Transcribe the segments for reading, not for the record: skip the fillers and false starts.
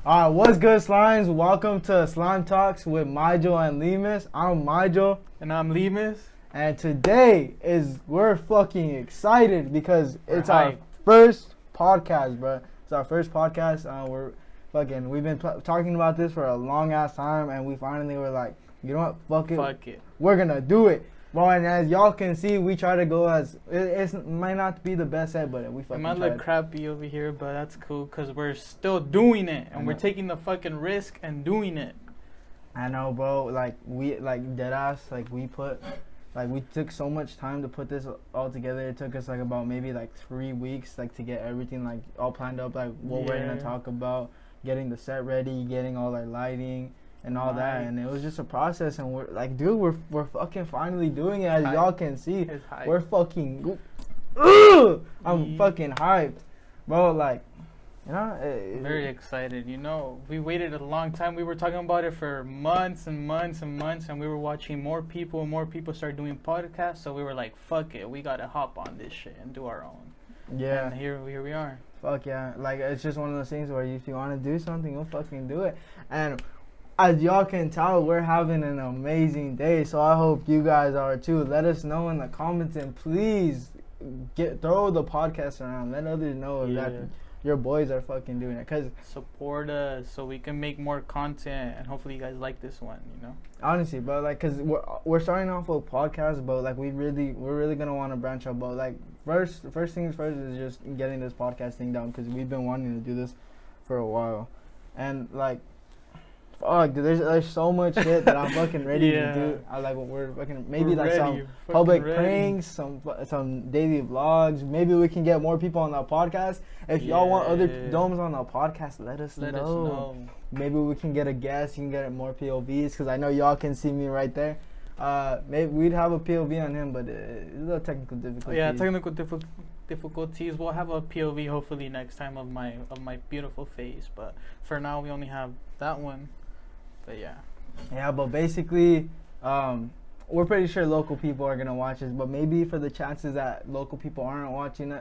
Alright, what's good, Slimes? Welcome to Slime Talks with Mijul and Lemus. I'm Mijul. And I'm Lemus. And today we're fucking excited because it's our hyped. first podcast, bro. It's our first podcast. We've been talking about this for a long ass time, and we finally were like, you know what? Fuck it. We're gonna do it. Bro, and as y'all can see, we try to go it might not be the best set, but we fucking It might tried. look crappy over here, but that's cool because we're still doing it, and we're taking the fucking risk and doing it. I know, bro. We took so much time to put this all together. It took us about maybe 3 weeks to get everything all planned up, what we're gonna talk about, getting the set ready, getting all our lighting and all that, and it was just a process. And we're fucking finally doing it, as y'all can see. We're fucking I'm fucking hyped, bro. Very excited. We waited a long time. We were talking about it for months and months and months, and we were watching more people start doing podcasts. So we were like, fuck it, we gotta hop on this shit and do our own. Yeah. And here we are. Fuck yeah. It's just one of those things where if you want to do something, you'll fucking do it. And as y'all can tell, we're having an amazing day, so I hope you guys are too. Let us know in the comments, and please throw the podcast around. Let others know that your boys are fucking doing it. Cause support us so we can make more content, and hopefully you guys like this one. Honestly, but cause we're starting off with podcasts, but we're really gonna want to branch out. But first things first is just getting this podcast thing down, cause we've been wanting to do this for a while, and fuck, dude, there's so much shit that I'm fucking ready to do. We're fucking maybe some public pranks, some daily vlogs. Maybe we can get more people on the podcast. If y'all want other domes on the podcast, let us know. Maybe we can get a guest. You can get more POVs, because I know y'all can see me right there. Maybe we'd have a POV on him, but it's a little technical difficulties. Yeah, technical difficulties. We'll have a POV hopefully next time of my beautiful face, but for now we only have that one. But yeah, but basically, we're pretty sure local people are gonna watch us. But maybe for the chances that local people aren't watching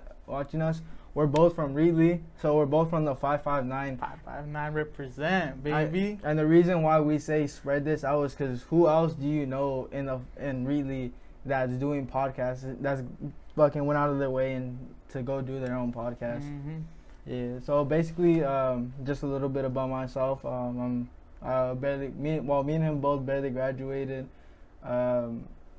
us, we're both from Reedley, so we're both from the 559. 559 represent, baby. And the reason why we say spread this out is because who else do you know in Reedley that's doing podcasts, that's fucking went out of their way and to go do their own podcast? Mm-hmm. Yeah. So basically, just a little bit about myself. Me and him both barely graduated.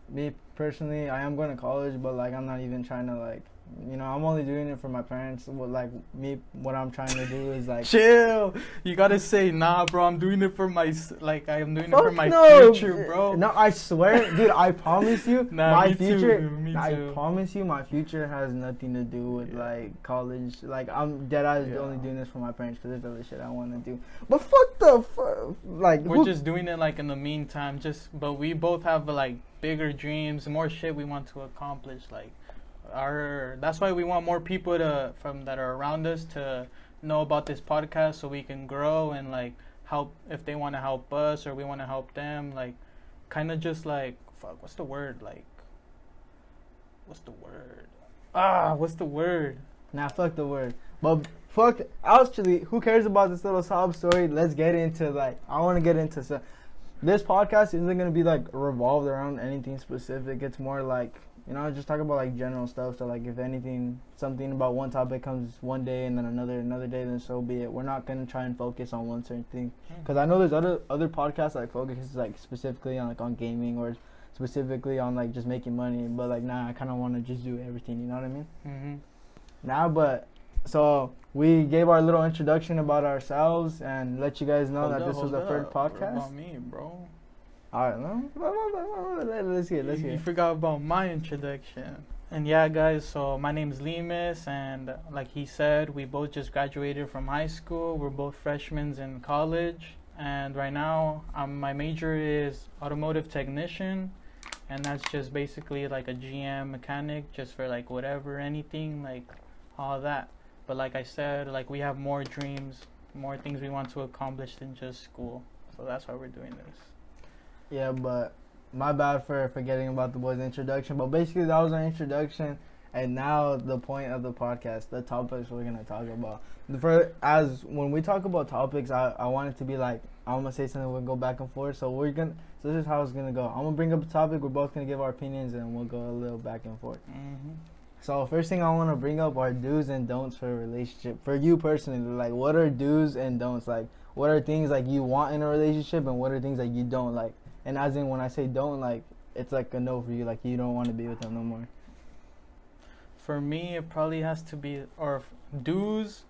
Me personally, I am going to college, but I'm not even trying to I'm only doing it for my parents. What I'm trying to do is chill. You gotta say, nah, bro. I'm doing it for my I am doing it for my future, bro. No, I swear, dude. I promise you, my future. Me too. I promise you, my future has nothing to do with college. I'm dead eyes only doing this for my parents, because there's other shit I want to do. But we're just doing it in the meantime. But we both have bigger dreams, more shit we want to accomplish. That's why we want more people that are around us to know about this podcast, so we can grow and help if they want to help us or we want to help them. Kind of just what's the word? What's the word? Nah, fuck the word. But actually, who cares about this little sob story? Let's get into I want to get into some. This podcast isn't gonna be revolved around anything specific. It's more just talk about general stuff. So if anything, something about one topic comes one day and then another day, then so be it. We're not gonna try and focus on one certain thing, because I know there's other podcasts focuses specifically on on gaming or specifically on just making money. But nah, I kind of want to just do everything. You know what I mean? Mm-hmm. So we gave our little introduction about ourselves and let you guys know that this was the first podcast. What about me, bro? Alright, let's hear. You forgot about my introduction. And yeah, guys, so my name is Lemus, and like he said, we both just graduated from high school. We're both freshmen in college, and right now my major is automotive technician, and that's just basically a GM mechanic, just for whatever, anything, all that. But like I said, we have more dreams, more things we want to accomplish than just school, so that's why we're doing this. Yeah, but my bad for forgetting about the boys' introduction. But basically, that was our introduction. And now the point of the podcast, the topics we're gonna talk about. When we talk about topics, I want it to be like I'm gonna say something, we'll go back and forth. So this is how it's gonna go. I'm gonna bring up a topic, we're both gonna give our opinions, and we'll go a little back and forth. Mm-hmm. So first thing I want to bring up are do's and don'ts for a relationship. For you personally, like what are do's and don'ts? Like what are things like you want in a relationship, and what are things that you don't like? And as in when I say don't like, it's like a no for you. Like you don't want to be with them no more. For me, it probably has to be do's,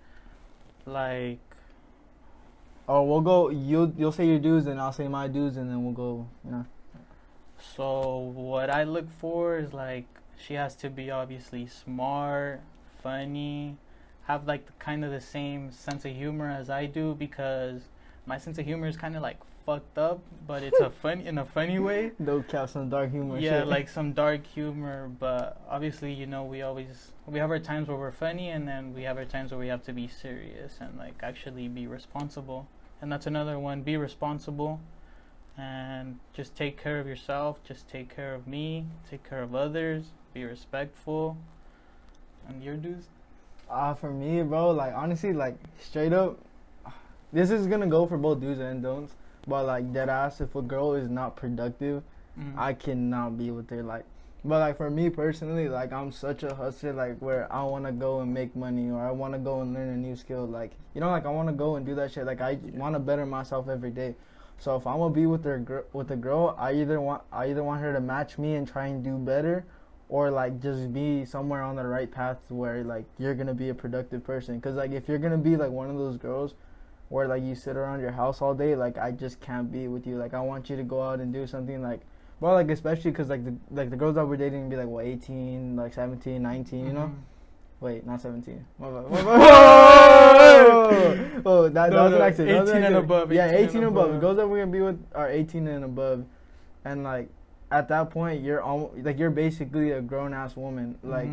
like. Or we'll go. You'll say your do's, and I'll say my do's, and then we'll go. You know. So what I look for is like she has to be obviously smart, funny, have like kind of the same sense of humor as I do, because my sense of humor is kind of like fucked up, but it's in a funny way. Don't cap some dark humor. Yeah, shit. like some dark humor, but obviously, you know, we have our times where we're funny, and then we have our times where we have to be serious and like actually be responsible. And that's another one, be responsible and just take care of yourself, just take care of me, take care of others, be respectful. And your dudes? For me, bro, like honestly, like straight up, this is gonna go for both do's and don'ts. But like dead ass, if a girl is not productive, I cannot be with her. Like, but like for me personally, like I'm such a hustler. Like where I want to go and make money, or I want to go and learn a new skill. Like you know, like I want to go and do that shit. Like I want to better myself every day. So if I'm gonna be with a girl, I either want her to match me and try and do better, or like just be somewhere on the right path where like you're gonna be a productive person. Cause like if you're gonna be like one of those girls where like you sit around your house all day, like I just can't be with you. Like I want you to go out and do something. Like, bro, like especially cause like the girls that we're dating be like what 18, like 17, 19, you know. Wait, not 17. Oh, that was an accident. 18 and above. Yeah, 18 and above. The girls that we're gonna be with are 18 and above, and like at that point, you're basically a grown ass woman. Like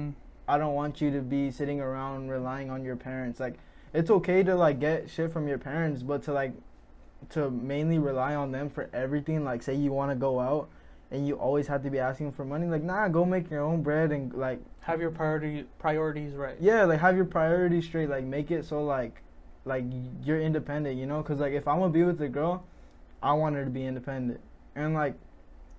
I don't want you to be sitting around relying on your parents. Like it's okay to like get shit from your parents, but to mainly rely on them for everything. Like say you want to go out and you always have to be asking for money. Like nah, go make your own bread and like have your priorities right. Yeah, like have your priorities straight. Like make it so like you're independent, you know? Cause like if I'm gonna be with a girl, I want her to be independent. And like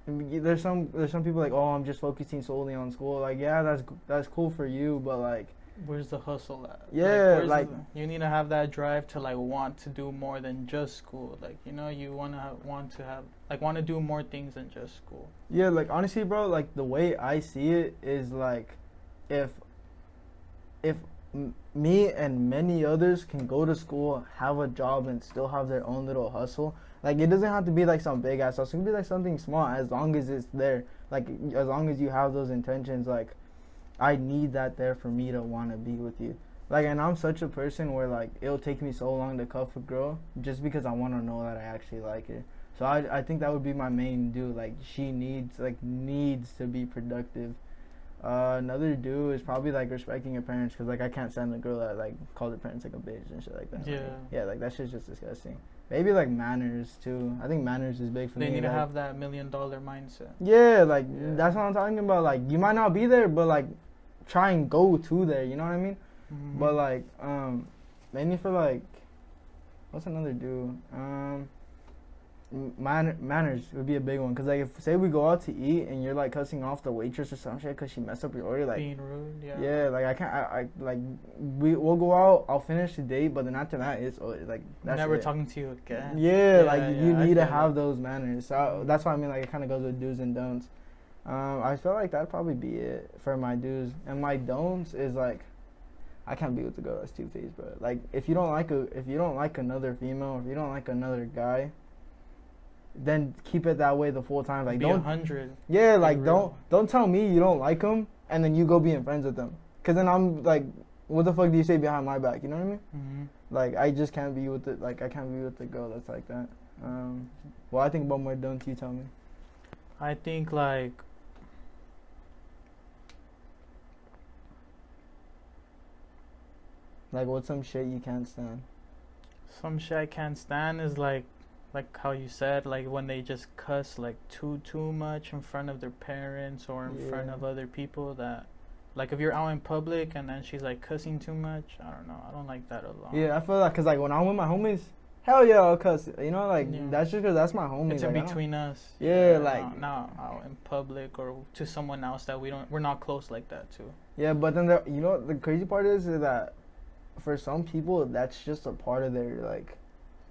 there's some people like, oh, I'm just focusing solely on school. Like yeah, that's cool for you, but like where's the hustle at? Yeah, like you need to have that drive to like want to do more than just school. Like you know, you want to do more things than just school. Yeah, like honestly, bro, like the way I see it is like if me and many others can go to school, have a job, and still have their own little hustle. Like it doesn't have to be like some big ass hustle. It can be like something small, as long as it's there. Like as long as you have those intentions. Like I need that there for me to want to be with you. Like, and I'm such a person where like it'll take me so long to cuff a girl just because I want to know that I actually like her. So I think that would be my main do. Like she needs to be productive. Another do is probably like respecting your parents, because like I can't stand a girl that like calls her parents like a bitch and shit like that. Yeah. Like, yeah, like that shit's just disgusting. Maybe like manners too. I think manners is big for me. They need to like, have that $1 million mindset. Yeah, like that's what I'm talking about. Like you might not be there, but like try and go to there. You know what I mean? But like mainly for like, what's another do? Manners would be a big one, because like if say we go out to eat and you're like cussing off the waitress or some shit because she messed up your order, like being rude. Yeah, like I can't. I like we'll go out. I'll finish the date, but then after that, it's like that's never it. talking to you again. Yeah, like you need to have those manners. So that's why I mean, like it kind of goes with do's and don'ts. I feel like that'd probably be it for my do's, and my don'ts is like I can't be with a girl that's two-faced, bro. Like if you don't like another female, if you don't like another guy, then keep it that way the full time. Like be don't 100. Yeah, like don't tell me you don't like them and then you go being friends with them. Cause then I'm like, what the fuck do you say behind my back? You know what I mean? Like I just can't be with it. Like I can't be with a girl that's like that. Well, I think about more don'ts. You tell me. I think like what's some shit you can't stand? Some shit I can't stand is like how you said, like when they just cuss like too much in front of their parents or in front of other people, that Like if you're out in public and then she's like cussing too much, I don't know. I don't like that a lot. Yeah, I feel like, cause like when I'm with my homies, hell yeah, I'll cuss. You know, like Yeah. that's just cause that's my homies. It's like, in between us. Yeah, like not out in public or to someone else that we're not close like that too. Yeah, but then you know the crazy part is that for some people that's just a part of their like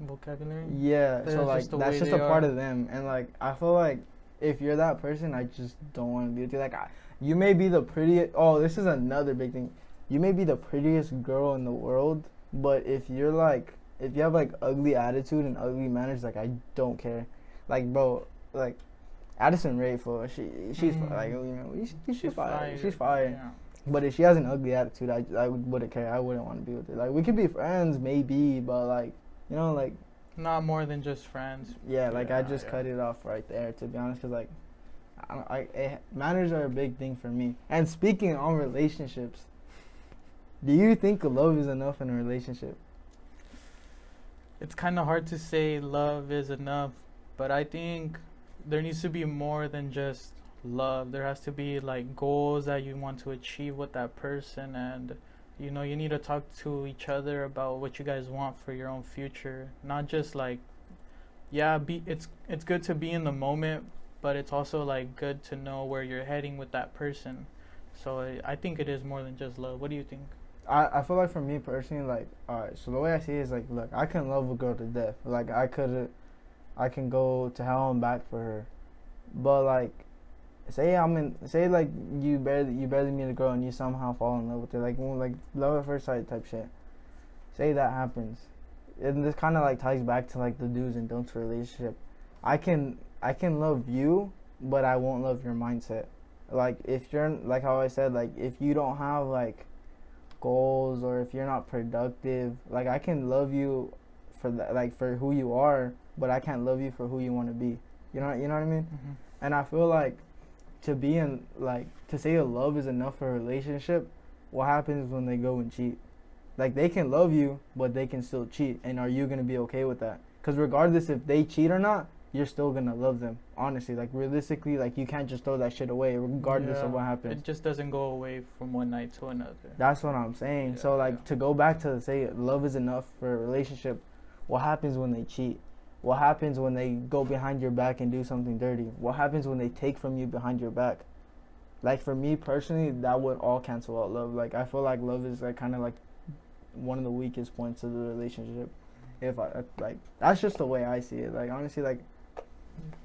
vocabulary. Yeah, That's so like just the that's way just they a part are. of them, and like I feel like if you're that person, I just don't want to be with you. Like you may be the prettiest. Oh, this is another big thing. You may be the prettiest girl in the world, but if you have like ugly attitude and ugly manners, like I don't care. Like bro, like Addison Rae, she's like you know she's fire. She's fire. Yeah. But if she has an ugly attitude, I wouldn't care. I wouldn't want to be with her. Like we could be friends maybe, but like you know like. Not more than just friends. Yeah, like I just cut it off right there, to be honest, because like manners are a big thing for me. And speaking on relationships, do you think love is enough in a relationship? It's kind of hard to say love is enough, but I think there needs to be more than just love. There has to be like goals that you want to achieve with that person, and you know, you need to talk to each other about what you guys want for your own future. Not just like, yeah, it's good to be in the moment, but it's also like good to know where you're heading with that person. So I think it is more than just love. What do you think? I feel like for me personally, like, alright, so the way I see it is like, look, I can love a girl to death. Like I can go to hell and back for her. But like, say like you barely meet a girl and you somehow fall in love with her, like love at first sight type shit. Say that happens, and this kind of like ties back to like the do's and don'ts for a relationship. I can love you, but I won't love your mindset. Like if you're like how I said, like if you don't have like goals or if you're not productive, like I can love you for that, like for who you are, but I can't love you for who you want to be. You know what I mean? Mm-hmm. And I feel like to say a love is enough for a relationship, what happens when they go and cheat? Like they can love you, but they can still cheat, and are you gonna be okay with that? Because regardless if they cheat or not, you're still gonna love them. Honestly, like realistically, like you can't just throw that shit away regardless of what happens. It just doesn't go away from one night to another. That's what I'm saying. Yeah, so like to go back to say love is enough for a relationship, what happens when they cheat? What happens when they go behind your back and do something dirty? What happens when they take from you behind your back? Like for me personally, that would all cancel out love. Like I feel like love is like kind of like one of the weakest points of the relationship. If I like, that's just the way I see it. Like honestly, like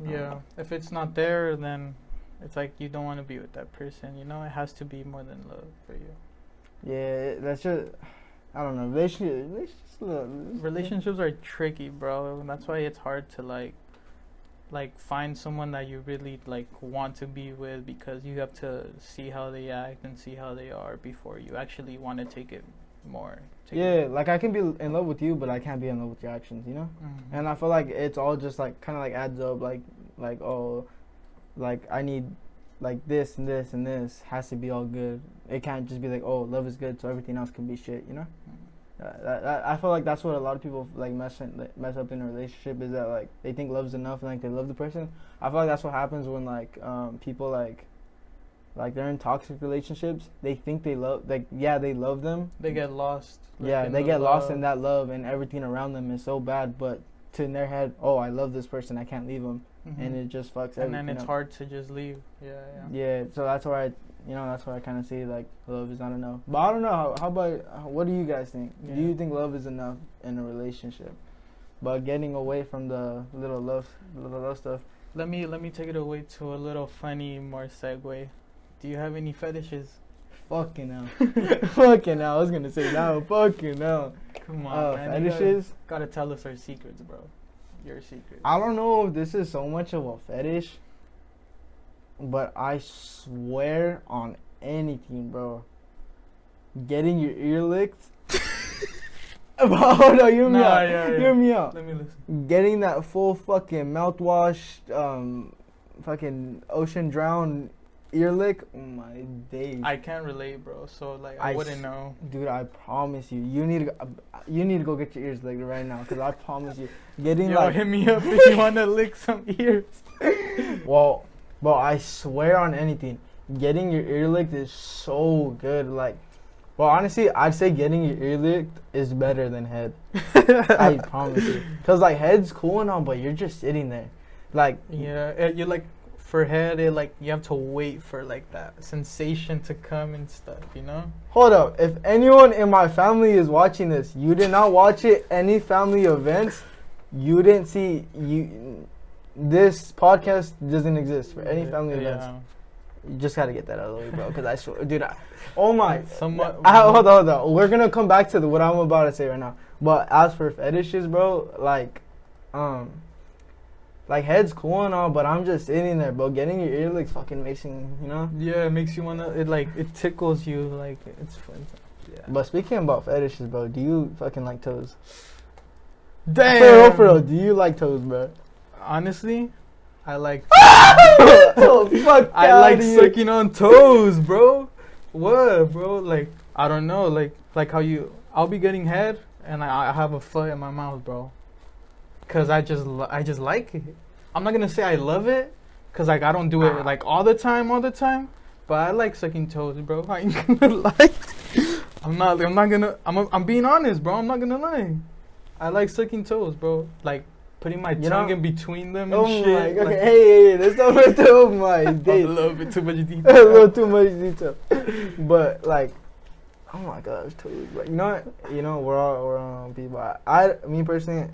yeah, if it's not there, then it's like you don't want to be with that person. You know, it has to be more than love for you. Yeah, that's just, I don't know. Relationships are tricky, bro. And that's why it's hard to like find someone that you really like want to be with, because you have to see how they act and see how they are before you actually want to take it more. Like I can be in love with you, but I can't be in love with your actions, you know? Mm-hmm. And I feel like it's all just like kind of like adds up, like oh, like I need like this and this and this has to be all good. It can't just be like, oh, love is good, so everything else can be shit, you know? I feel like that's what a lot of people like mess up in a relationship, is that like they think love's enough and like they love the person. I feel like that's what happens when like people like they're in toxic relationships. They think they love, like, yeah, they love them. They get lost. Yeah, they get lost in that love, and everything around them is so bad. But to in their head, oh, I love this person, I can't leave them, and it just fucks everything. And then it's up. hard to just leave. Yeah. So that's why I kind of see like love is not enough. But I don't know. How about what do you guys think? Yeah. Do you think love is enough in a relationship? But getting away from the little love stuff. Let me take it away to a little funny more segue. Do you have any fetishes? Fucking hell. Fucking hell. I was gonna say no. Fucking hell. Come on, man. Fetishes? Gotta tell us our secrets, bro. Your secrets. I don't know if this is so much of a fetish, but I swear on anything, bro. Getting your ear licked. Oh no, hear me out. Hear me out. Let me listen. Getting that full fucking mouthwash, fucking ocean drown ear lick. Oh my days. I can't relate, bro. So like, I wouldn't know. Dude, I promise you, you need to go get your ears licked right now, cause I promise you, getting like. Hit me up if you wanna lick some ears. Well, I swear on anything, getting your ear licked is so good. Like, well, honestly, I'd say getting your ear licked is better than head. I promise you. Cause like head's cool and all, but you're just sitting there, like. Yeah, you like for head, it like you have to wait for like that sensation to come and stuff. You know. Hold up. If anyone in my family is watching this, you did not watch it. Any family events, you didn't see you. This podcast doesn't exist for any family events. You just gotta get that out of the way, bro. Because I swear, dude. Oh my. Somewhat. Hold on. We're gonna come back to what I'm about to say right now. But as for fetishes, bro, like head's cool and all, but I'm just sitting there, bro. Getting your ear licked fucking makes you, you know. Yeah, it makes you wanna. It tickles you. Like it's fun. Yeah. But speaking about fetishes, bro, do you fucking like toes? Damn. For real, do you like toes, bro? Honestly, I like. Oh, fuck I like sucking on toes, bro. What, bro? Like I don't know, like how you. I'll be getting head, and I have a foot in my mouth, bro. Cause I just like it. I'm not gonna say I love it, cause like I don't do it like all the time. But I like sucking toes, bro. I ain't gonna lie. I'm being honest, bro. I'm not gonna lie. I like sucking toes, bro. Like putting my tongue in between them and shit. My God. Like, hey, that's not what oh my days. a little bit too much detail. A little too much detail. But like, oh my gosh, toes. Like, you know, we're all people. Me personally,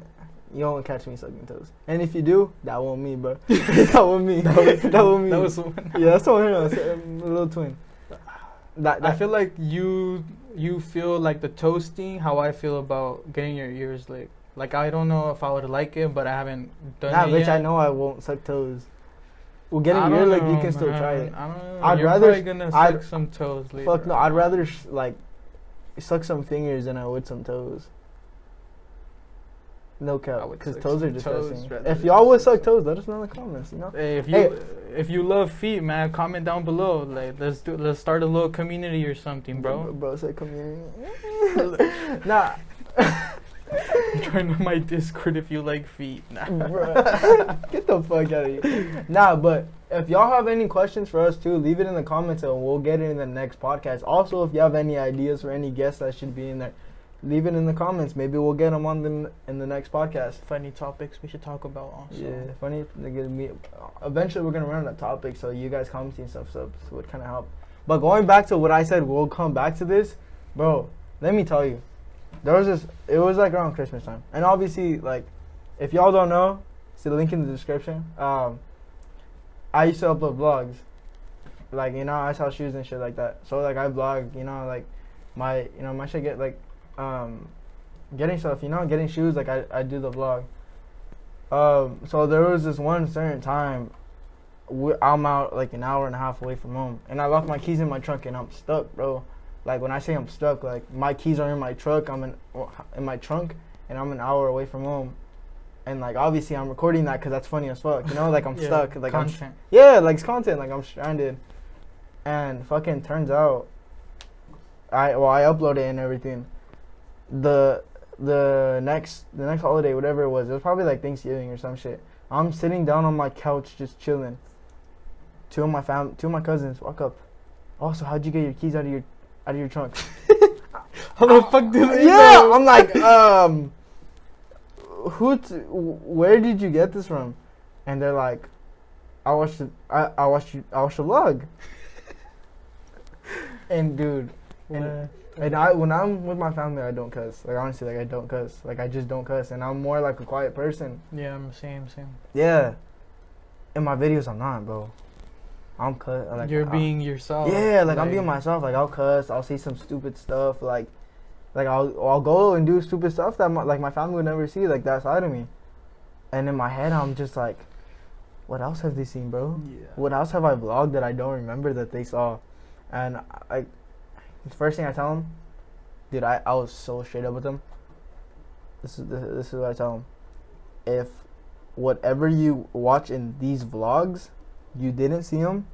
you don't catch me sucking toes. And if you do, that won't me, bro. That won't me. That won't me. That was someone. Yeah, that's someone else. A little twin. I feel like you feel like the toasting how I feel about getting your ears licked. Like I don't know if I would like it, but I haven't done it bitch, yet. I know I won't suck toes. Well, getting your ear licked, you can still try it. I don't know. I'd You're rather probably gonna suck some toes later. Fuck no, I'd rather like suck some fingers than I would some toes. No cap, because toes are disgusting. If y'all would suck toes, let us know in the comments. You know. Hey, if you love feet, man, comment down below. Like let's start a little community or something, bro. Bro said community. Nah. Join my Discord if you like feet. Nah. Get the fuck out of here. Nah, but if y'all have any questions for us too, leave it in the comments and we'll get it in the next podcast. Also, if you have any ideas for any guests that should be in there, leave it in the comments. Maybe we'll get them on in the next podcast. Funny topics we should talk about also. Yeah, funny. Eventually, we're gonna run out of topics, so you guys commenting stuff would kind of help. But going back to what I said, we'll come back to this, bro. Let me tell you, it was like around Christmas time, and obviously, like, if y'all don't know, see the link in the description. I used to upload vlogs, like, you know, I sell shoes and shit like that. So like I vlog, you know, like my shit get like getting stuff, you know, getting shoes, like I do the vlog. So there was this one certain time I'm out like an hour and a half away from home, and I left my keys in my trunk, and I'm stuck, bro. Like when I say I'm stuck, like my keys are in my truck, I'm in my trunk, and I'm an hour away from home. And like obviously I'm recording that because that's funny as fuck, you know, like I'm stuck, like content. Like it's content, like I'm stranded. And fucking turns out I uploaded it and everything. The next holiday, whatever it was probably like Thanksgiving or some shit. I'm sitting down on my couch just chilling. Two of my cousins walk up. Oh, so how'd you get your keys out of your trunk? How the fuck did they Yeah, know? I'm like, where did you get this from? And they're like, I watched the vlog. And dude, and when I'm with my family, I don't cuss. Like honestly, like I don't cuss. Like I just don't cuss, and I'm more like a quiet person. Yeah, I'm same. Yeah. In my videos, I'm not, bro. I'm cuss. Like, you're being yourself. Yeah, like I'm being myself. Like I'll cuss. I'll say some stupid stuff. Like I'll go and do stupid stuff that my family would never see. Like that side of me. And in my head, I'm just like, what else have they seen, bro? Yeah. What else have I vlogged that I don't remember that they saw? And the first thing I tell them, dude, I was so straight up with them. This is what I tell them. If whatever you watch in these vlogs, you didn't see them,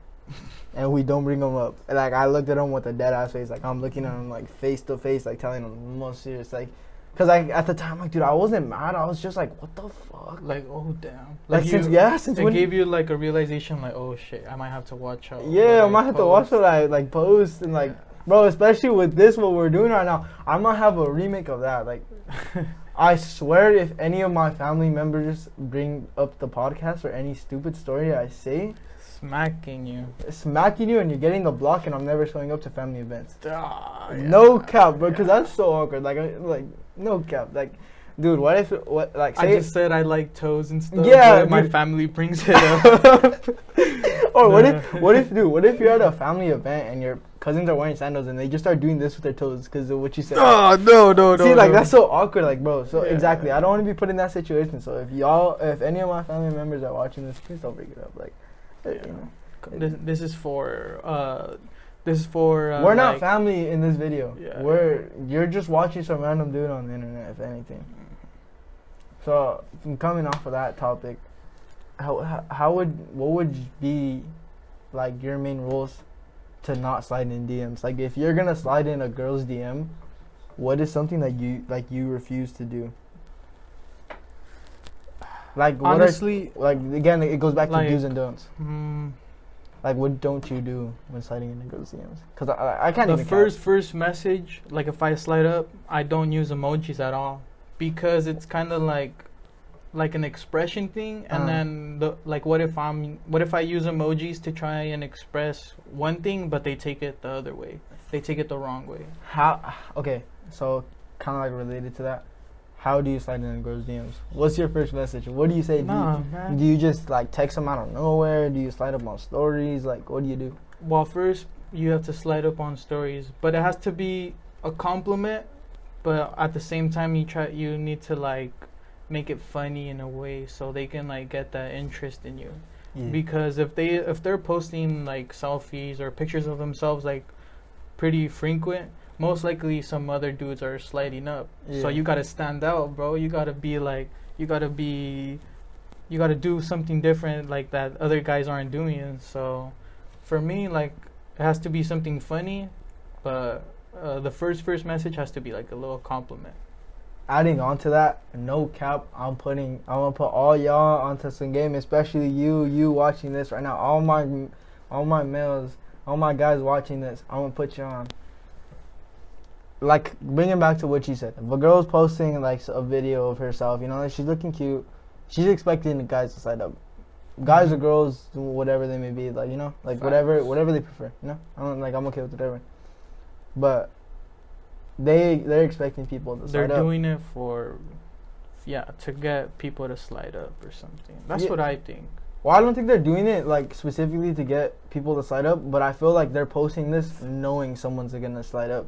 and we don't bring them up. Like I looked at them with a dead ass face, like I'm looking at them like face to face, like telling them the most serious, like Cause at the time, like, dude, I wasn't mad. I was just like, what the fuck? Like, oh damn. Like, since it when gave you like a realization, like, oh shit, I might have to watch out. Yeah, I might have to watch what I like post and like, bro, especially with this what we're doing right now. I might have a remake of that. Like, I swear, if any of my family members bring up the podcast or any stupid story I say, smacking you, and you're getting the block, and I'm never showing up to family events. No cap, bro, because that's so awkward. Like, no cap, like. Dude, what if like I just said I like toes and stuff? Yeah, but my family brings it up. Or what if you're at a family event and your cousins are wearing sandals and they just start doing this with their toes because of what you said? Oh no. See, like that's so awkward, like bro. So exactly, I don't want to be put in that situation. So if any of my family members are watching this, please don't bring it up. Like, you know, this is for. We're not family in this video. Yeah. You're just watching some random dude on the internet, if anything. So, coming off of that topic, what would be like your main rules to not slide in DMs? Like, if you're gonna slide in a girl's DM, what is something that you refuse to do? Like, honestly, again, it goes back to do's and don'ts. Like, what don't you do when sliding into girls' DMs? Because I can't even first message, like if I slide up, I don't use emojis at all. Because it's kind of like an expression thing, and then what if I use emojis to try and express one thing, but they take it the other way, they take it the wrong way. Okay, so kind of like related to that, how do you slide in girls' DMs? What's your first message? What do you say? Do you just like text them out of nowhere? Do you slide up on stories? Like, what do you do? Well, first you have to slide up on stories, but it has to be a compliment. But at the same time, you need to like make it funny in a way so they can like get that interest in you. Yeah. Because if they're posting like selfies or pictures of themselves like pretty frequent, most likely some other dudes are sliding up. Yeah. So you gotta stand out, bro. You gotta do something different like that other guys aren't doing. So for me, like, it has to be something funny, but the first message has to be like a little compliment. Adding on to that, no cap, I'm gonna put all y'all onto some game, especially you watching this right now. All my males, all my guys watching this, I'm gonna put you on. Like, bringing back to what you said, if a girl's posting like a video of herself, you know, she's looking cute, she's expecting the guys to slide up. Guys or girls, whatever they may be, like, you know, like whatever they prefer, you know. I'm okay with whatever. But they're expecting people to slide up. They're doing it to get people to slide up or something. That's what I think. Well, I don't think they're doing it like specifically to get people to slide up, but I feel like they're posting this knowing someone's gonna slide up.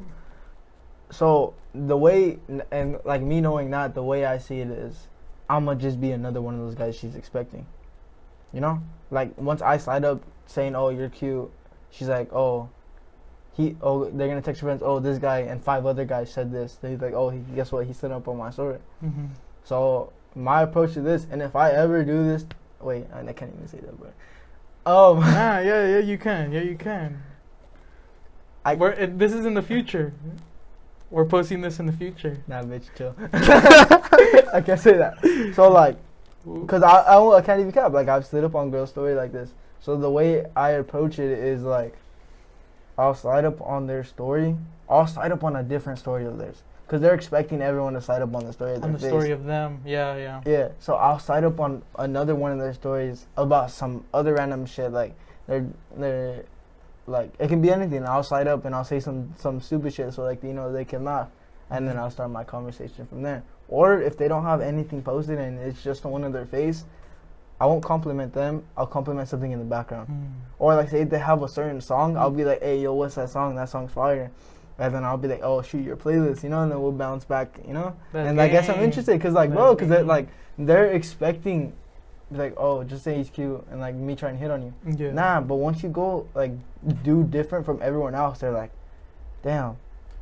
So the way, and like me knowing that, the way I see it is, I'ma just be another one of those guys she's expecting. You know, like once I slide up saying, "Oh, you're cute," she's like, "Oh." They're gonna text your friends, oh, this guy and 5 other guys said this. They're like, oh, guess what? He stood up on my story. Mm-hmm. So my approach to this, and if I ever do this, wait, I can't even say that, but yeah, you can. This is in the future. We're posting this in the future. Nah, bitch, chill. I can't say that. So like, cause I can't even cap. Like, I've slid up on girls' story like this. So the way I approach it is like, I'll slide up on their story. I'll slide up on a different story of theirs. Because they're expecting everyone to slide up on the story of their face. Story of them, yeah. Yeah, so I'll slide up on another one of their stories about some other random shit. Like, they're like, it can be anything. I'll slide up and I'll say some stupid shit so, like, you know, they can laugh. And then I'll start my conversation from there. Or if they don't have anything posted and it's just one of their face, I won't compliment them. I'll compliment something in the background. Or like, say they have a certain song, I'll be like, hey, yo, what's that song? That song's fire. And then I'll be like, oh, shoot your playlist, you know, and then we'll bounce back, you know. And I guess I'm interested because, like, bro, because they're expecting, like, oh, just say he's cute and like me trying to hit on you. Yeah. Nah, but once you go like do different from everyone else, they're like, damn,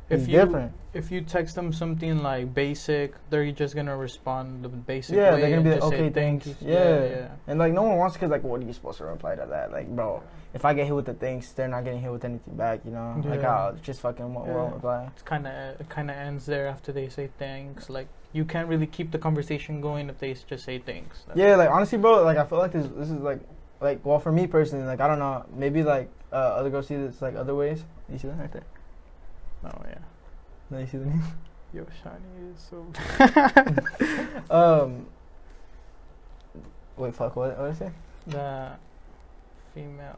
He's different. If you text them something like basic, they're just gonna respond the basic Yeah, way. they're gonna be and like, just okay, say thank thanks. you. Yeah. And like no one wants, cause like what are you supposed to reply to that? Like, bro, if I get hit with the thanks, they're not getting hit with anything back. You know, like I'll just fucking won't reply. It kind of ends there after they say thanks. Like you can't really keep the conversation going if they just say thanks. Yeah, like honestly, bro, like I feel like this is like well for me personally, like I don't know, maybe like other girls see this like other ways. You see that right there? Oh yeah. No, you see the name? Yo, Shani is so. Wait, fuck. What did I say? The females.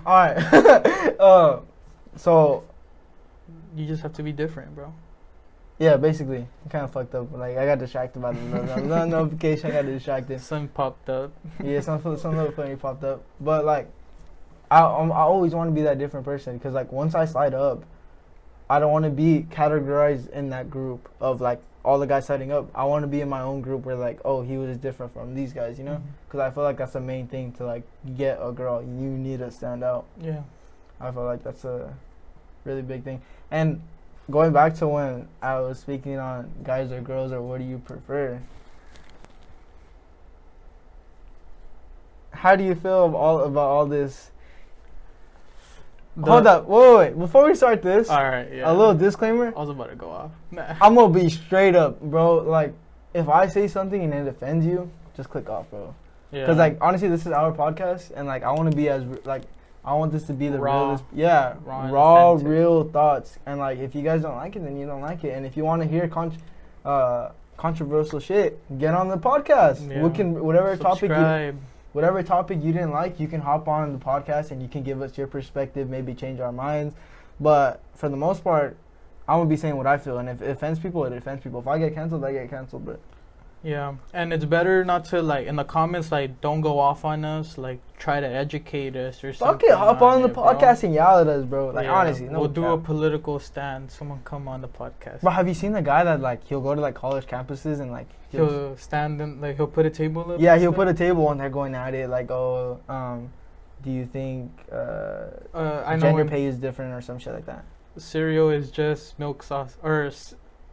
All right. So. You just have to be different, bro. Yeah, basically, I kind of fucked up. Like I got distracted by the notification. I got distracted. Something popped up. Yeah, some little funny popped up. But like, I always want to be that different person because like once I slide up, I don't want to be categorized in that group of like all the guys sliding up. I want to be in my own group where like, oh, he was different from these guys, you know? Because I feel like that's the main thing to like get a girl. You need to stand out. Yeah. I feel like that's a really big thing. And going back to when I was speaking on guys or girls or what do you prefer? How do you feel about all this? Hold up, wait. Before we start this, all right, yeah. A little disclaimer. I was about to go off. Nah. I'm gonna be straight up, bro. Like, if I say something and it offends you, just click off, bro. Yeah. Cause like honestly, this is our podcast, and like I want to be as like I want this to be the realest. Yeah, raw, real thoughts. And like, if you guys don't like it, then you don't like it. And if you want to hear controversial shit, get on the podcast. Yeah. We can whatever topic you didn't like, you can hop on the podcast and you can give us your perspective, maybe change our minds. But for the most part, I'm going to be saying what I feel. And if it offends people, it offends people. If I get canceled, I get canceled. But yeah. And it's better not to, like, in the comments, like, don't go off on us. Like, try to educate us or something. Fuck it. Hop on the podcast and yell at us, bro. Like, honestly. No, we'll do a political stand. Someone come on the podcast. Bro, have you seen the guy that, like, he'll go to, like, college campuses and, like... He'll stand and, like, he'll put a table up? Yeah, he'll put a table and they're going at it. Like, oh, do you think gender pay is different or some shit like that? Cereal is just milk sauce. Or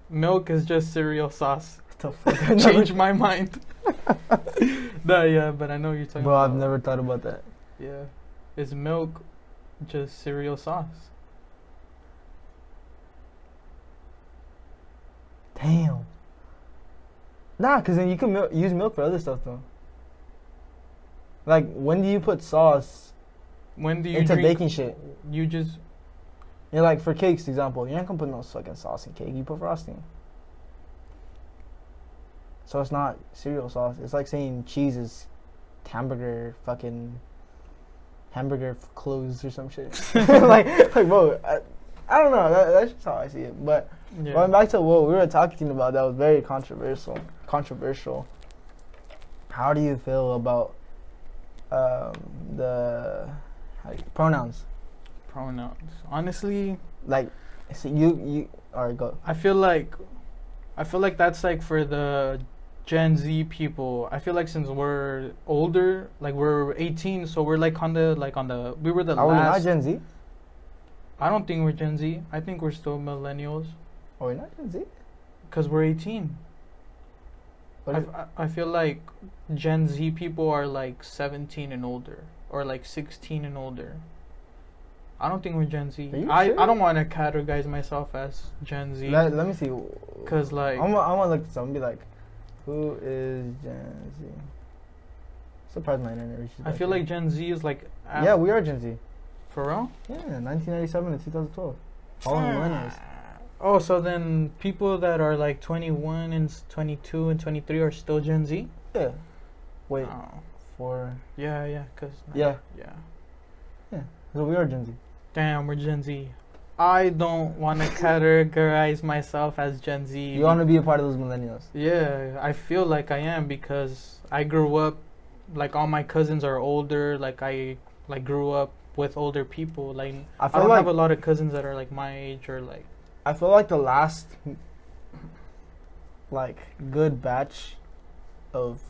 milk is just cereal sauce. Change my mind. No, yeah, but I know you're talking about. Bro, I've never thought about that. Yeah. Is milk just cereal sauce? Damn. Nah, because then you can use milk for other stuff, though. Like, when do you put sauce into baking shit? You just... Yeah, like, for cakes, example, you're not going to put no fucking sauce in cake. You put frosting. So it's not cereal sauce. It's like saying cheese is hamburger clothes or some shit. like bro, I don't know. That's just how I see it. But going back to what we were talking about, that was very controversial. How do you feel about the pronouns? Pronouns. Honestly, like, so you. All right, go. I feel like that's like for the Gen Z people. I feel like since we're older, like we're 18, so we're like we were the last. Are we not Gen Z? I don't think we're Gen Z. I think we're still millennials. Are we not Gen Z? Because we're 18. I feel like Gen Z people are like 17 and older, or like 16 and older. I don't think we're Gen Z. Sure? I don't want to categorize myself as Gen Z. Let me see. Cause like I'm gonna look this up and be like, who is Gen Z? Surprised my internet reaches. I feel like Gen Z is like. Yeah, we are Gen Z. For real? Yeah, 1997 to 2012. All millennials. Oh, so then people that are like 21 and 22 and 23 are still Gen Z? Yeah. Wait. For. Yeah. Yeah. Yeah. So we are Gen Z. Damn, we're Gen Z. I don't want to categorize myself as Gen Z. You want to be a part of those millennials? Yeah, I feel like I am because I grew up, like all my cousins are older. Like I grew up with older people. Like I don't have a lot of cousins that are like my age or like. I feel like the last, like, good batch of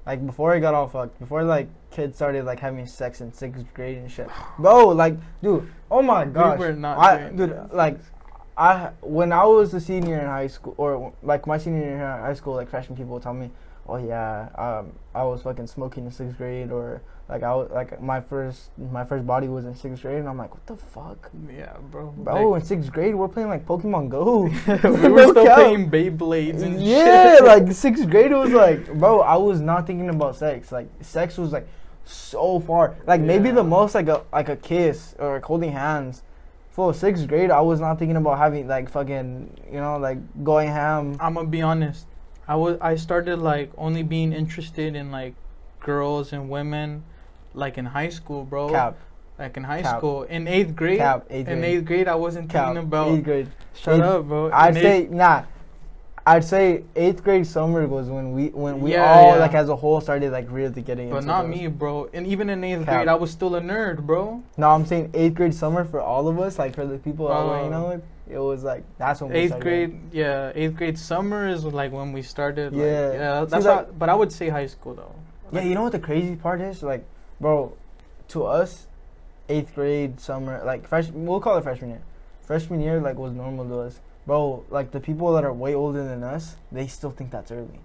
Like before I got all fucked, before like kids started like having sex in 6th grade and shit, bro. Like, dude, oh my gosh, We were not doing dude, like, when I was a senior in high school, or like my senior year in high school, like freshman people would tell me, oh yeah, I was fucking smoking in 6th grade, or like I was like my first body was in 6th grade, and I'm like, what the fuck? Yeah, bro. Bro, Like, in 6th grade we're playing like Pokemon Go. we were still playing Beyblades and yeah, shit. like 6th grade was like, bro, I was not thinking about sex. Like sex was like so far. Like maybe the most like a kiss or like holding hands. For 6th grade, I was not thinking about having like fucking, you know, like going ham. I'm gonna be honest. I started like only being interested in like girls and women, like in high school, bro. Cap. Like in high Cap. school, in 8th grade. Cap. 8th grade. In 8th grade, I wasn't Cap. thinking about. 8th grade. Shut up, bro. I'd say 8th grade summer was when we Yeah, all yeah. like as a whole started like really getting into But not those. me, bro. And even in 8th Cap. grade, I was still a nerd, bro. No, I'm saying 8th grade summer for all of us, like for the people I were, you Oh. know, with, it was like that's when we 8th started. grade, yeah. 8th grade summer is like when we started. Like, Yeah. yeah. See, That's like- how, but I would say high school though. Yeah, you know what the crazy part is? Like, bro, to us, 8th grade summer, like we'll call it freshman year. Freshman year like was normal to us, bro. Like the people that are way older than us, they still think that's early.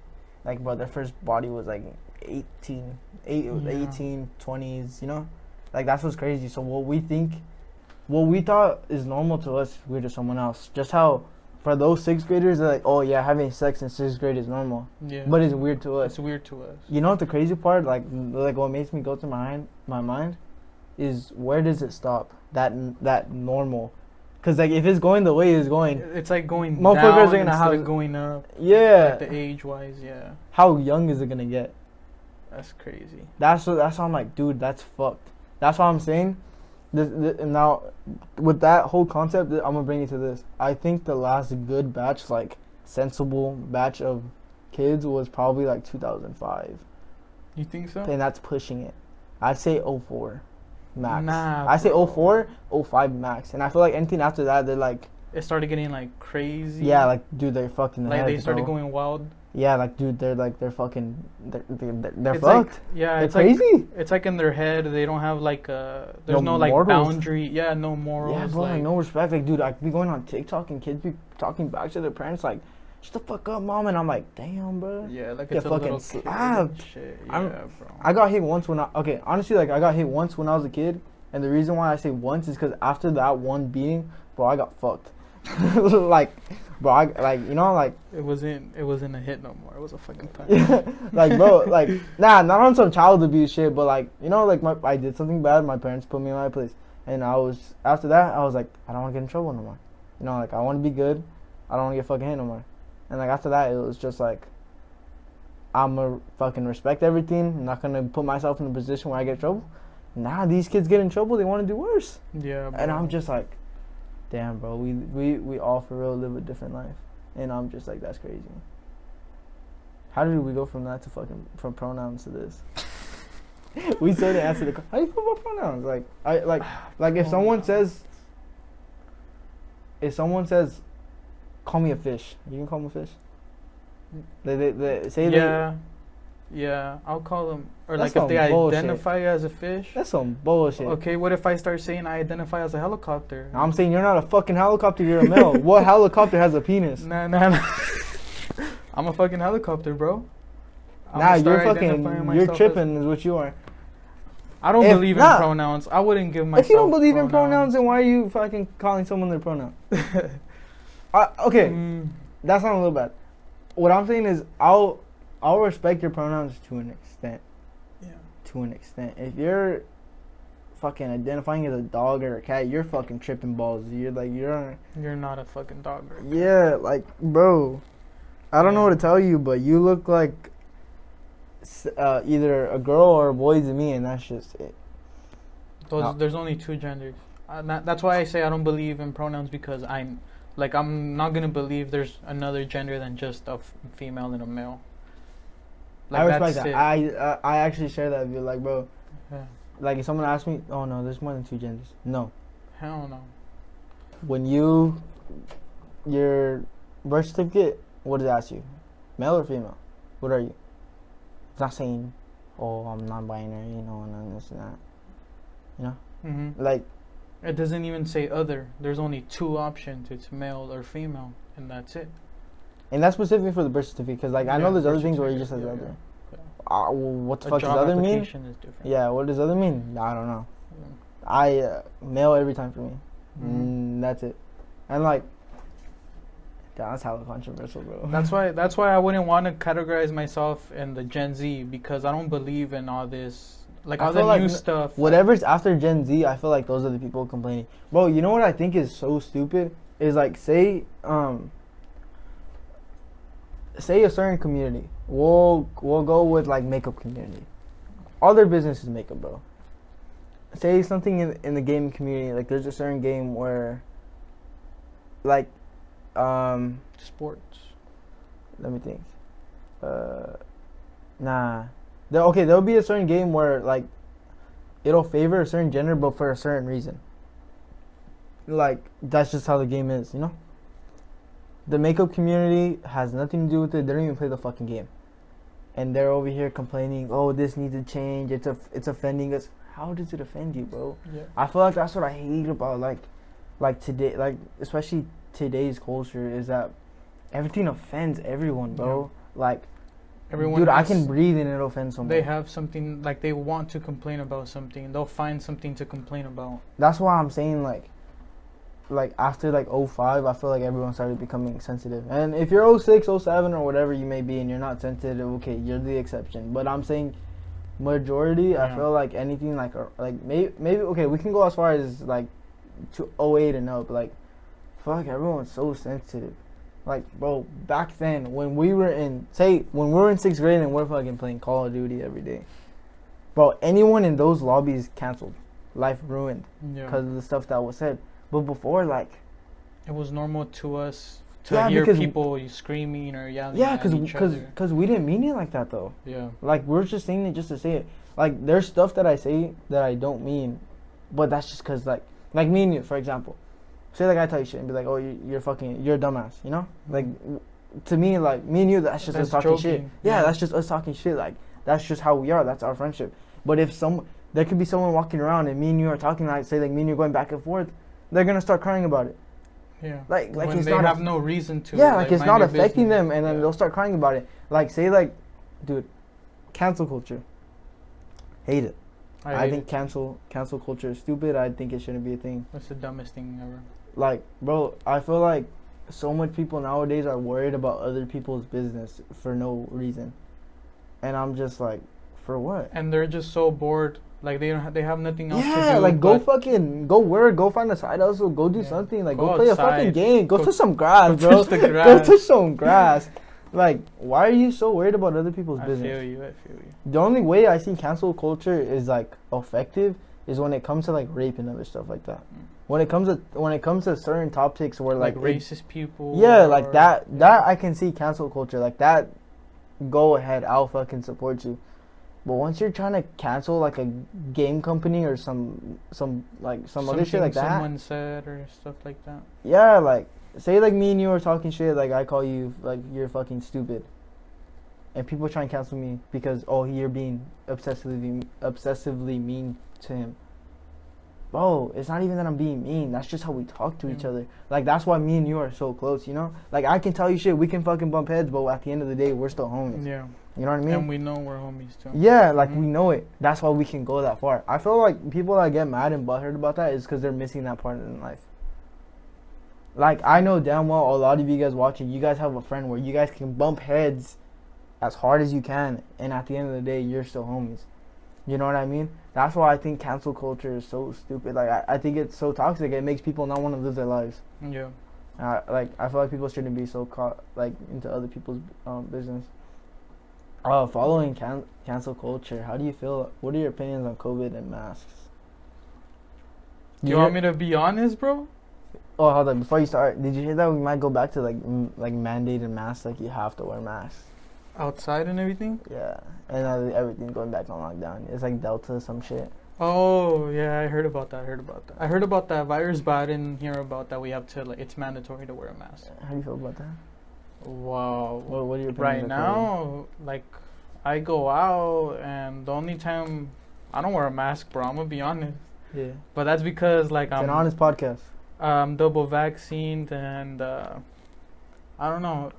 Like, bro, their first body was like 18, 20s, you know? Like that's what's crazy. So what we thought is normal to us, weird to someone else. Just how for those 6th graders, they're like, oh yeah, having sex in 6th grade is normal, Yeah. but it's weird to us. It's weird to us. You know what the crazy part, like what makes me go through my mind, is where does it stop? That normal, because like if it's going the way it's going, It's like going Motherfuckers down are gonna instead have- of going up. yeah. Like the age-wise, yeah. How young is it gonna get? That's crazy. That's why I'm like, dude, that's fucked. That's why I'm saying. Now, with that whole concept, I'm gonna bring it to this. I think the last good batch, like sensible batch of kids, was probably like 2005. You think so? And that's pushing it. I'd say 04 max. Nah, I say bro. 04, 05 max. And I feel like anything after that, they're like, It started getting like crazy. yeah, like, dude, they're fucking the like head, they started bro. going wild. Yeah, like, dude, they're fucking, they're It's fucked. like, yeah, They're it's crazy. like it's like in their head. They don't have like there's no like morals. boundary. Yeah, no morals. Yeah, bro, like, no respect. Like, dude, I be going on TikTok and kids be talking back to their parents like, shut the fuck up, mom. And I'm like, damn, bro. Yeah, like Get it's a fucking little kid slapped. and shit. I'm- Yeah, bro. I got hit once honestly, like, I got hit once when I was a kid. And the reason why I say once is because after that one beating, bro, I got fucked. Like, bro, you know, like, It wasn't a hit no more. It was a fucking punch. like, bro, like, nah, not on some child abuse shit, but like, you know, like, I did something bad. My parents put me in my place, and after that, I was like, I don't want to get in trouble no more. You know, like, I want to be good. I don't want to get fucking hit no more. And like after that, it was just like, I'ma fucking respect everything. I'm not gonna put myself in a position where I get in trouble. Nah, these kids get in trouble. They want to do worse, Yeah, bro. and I'm just like, damn, bro, we all for real live a different life, and I'm just like, that's crazy. How did we go from that to from pronouns to this? We still didn't answer how do you feel about pronouns? Like if someone says, call me a fish, you can call me a fish. They say Yeah, I'll call them. Or That's like if they some bullshit. identify as a fish. That's some bullshit. Okay, what if I start saying I identify as a helicopter? I'm saying you're not a fucking helicopter, you're a male. What helicopter has a penis? Nah. I'm a fucking helicopter, bro. Nah, I'ma you're start identifying fucking, myself you're as- tripping is what you are. I don't If believe in not- pronouns. I wouldn't give myself If you don't believe in pronouns, then why are you fucking calling someone their pronoun? Okay, that's not a little bad. What I'm saying is, I'll respect your pronouns to an extent. Yeah. To an extent. If you're fucking identifying as a dog or a cat, you're fucking tripping balls. You're You're not a fucking dog. Or a cat. yeah, like, bro, I don't know what to tell you, but you look like either a girl or a boy to me, and that's just it. No. There's only two genders. That's why I say I don't believe in pronouns, because I'm not gonna believe there's another gender than just a female and a male. I respect that. it. I actually share that view. Like, bro, Yeah. like if someone asks me, oh no, there's more than two genders. No. Hell no. When your birth certificate, what does it ask you? Male or female? What are you? It's not saying, oh, I'm non-binary, you know, and this and that. You know? Mm-hmm. Like, it doesn't even say other. There's only 2 options. It's male or female, and that's it. and that's specific for the birth certificate, because, like, I know there's other things where it just says other. Well, what the fuck does other mean? Is different. Yeah, what does other mean? I don't know. Yeah. Male every time for me. That's it. And, like, that's hella controversial, bro. That's why I wouldn't want to categorize myself in the Gen Z, because I don't believe in all this, like, all the new stuff. Whatever's after Gen Z, I feel like those are the people complaining. Bro, you know what I think is so stupid? Is, like, say a certain community. We'll go with, like, makeup community. All their business is makeup, bro. Say something in the gaming community, like, there's a certain game where, like, sports. Let me think. There'll be a certain game where, like, it'll favor a certain gender, but for a certain reason. Like, that's just how the game is, you know? The makeup community has nothing to do with it. They don't even play the fucking game. And they're over here complaining, oh, this needs to change. It's offending us. How does it offend you, bro? Yeah. I feel like that's what I hate about, like today, like, especially today's culture, is that everything offends everyone, bro. Yeah. Like, everyone, dude, I can breathe and it offends someone. They have something, like, they want to complain about something. They'll find something to complain about. That's why I'm saying, like after, like, 05, I feel like everyone started becoming sensitive. And if you're 06, 07, or whatever you may be, and you're not sensitive, okay, you're the exception. But I'm saying majority, I feel like anything, like maybe okay, we can go as far as, like, to 08 and up. Like, fuck, everyone's so sensitive. Like, bro, back then, when we were in 6th grade and we're fucking playing Call of Duty every day, bro, anyone in those lobbies canceled. Life ruined because of the stuff that was said. But before, like, it was normal to us to hear people screaming or yelling at each other. Because we didn't mean it like that, though. Yeah. Like, we're just saying it just to say it. Like, there's stuff that I say that I don't mean, but that's just because, like me and you, for example. Say, like, I tell you shit and be like, oh, you're a dumbass, you know? Like, to me, like, me and you, that's just us talking shit. Yeah, that's just us talking shit. Like, that's just how we are. That's our friendship. But if there could be someone walking around and me and you are talking, like, say, like, me and you are going back and forth, they're going to start crying about it. Yeah. Like when it's they not have no reason to. Yeah, like, it's not affecting them, and then they'll start crying about it. Like, say, like, dude, cancel culture. Hate it. I think cancel culture is stupid. I think it shouldn't be a thing. That's the dumbest thing ever. Like, bro, I feel like so much people nowadays are worried about other people's business for no reason. And I'm just like, for what? And they're just so bored. Like, they have nothing else to do. Yeah, like, go work, go find a side hustle, go do something. Like, go play a fucking game. Go touch some grass, bro. Go touch some grass. Like, why are you so worried about other people's business? I feel you. The only way I see cancel culture is, like, effective is when it comes to, like, rape and other stuff like that. When it comes to certain topics where, like racist people. Yeah, like that I can see cancel culture. Like, that, go ahead, I'll fucking support you. But once you're trying to cancel, like, a game company or some other shit like that, someone said or stuff like that. Yeah, like, say, like, me and you are talking shit, like, I call you, like, you're fucking stupid, and people try and cancel me because, oh, you're being obsessively mean to him. Bro, it's not even that I'm being mean. That's just how we talk to each other. Like, that's why me and you are so close, you know? Like, I can tell you shit, we can fucking bump heads, but at the end of the day, we're still homies. Yeah. You know what I mean? And we know we're homies, too. Yeah, like, we know it. That's why we can go that far. I feel like people that get mad and butthurt about that is because they're missing that part in life. Like, I know damn well a lot of you guys watching, you guys have a friend where you guys can bump heads as hard as you can, and at the end of the day, you're still homies. You know what I mean? That's why I think cancel culture is so stupid. Like, I think it's so toxic. It makes people not want to live their lives. Yeah. Like, I feel like people shouldn't be so caught, like, into other people's business. Following cancel culture, how do you feel? What are your opinions on COVID and masks? You want me to be honest, bro? Oh, hold on. Before you start, did you hear that we might go back to, like mandated masks? Like, you have to wear masks. Outside and everything? Yeah. And everything's going back on lockdown. It's like Delta or some shit. Oh, yeah, I heard about that. I heard about that virus, but I didn't hear about that we have to, like, it's mandatory to wear a mask. How do you feel about that? Wow. What are your opinions right now? Like, I go out, and the only time I don't wear a mask, bro. I'm gonna be honest. Yeah. But that's because like It's an honest podcast. I'm double vaccinated, and I don't know,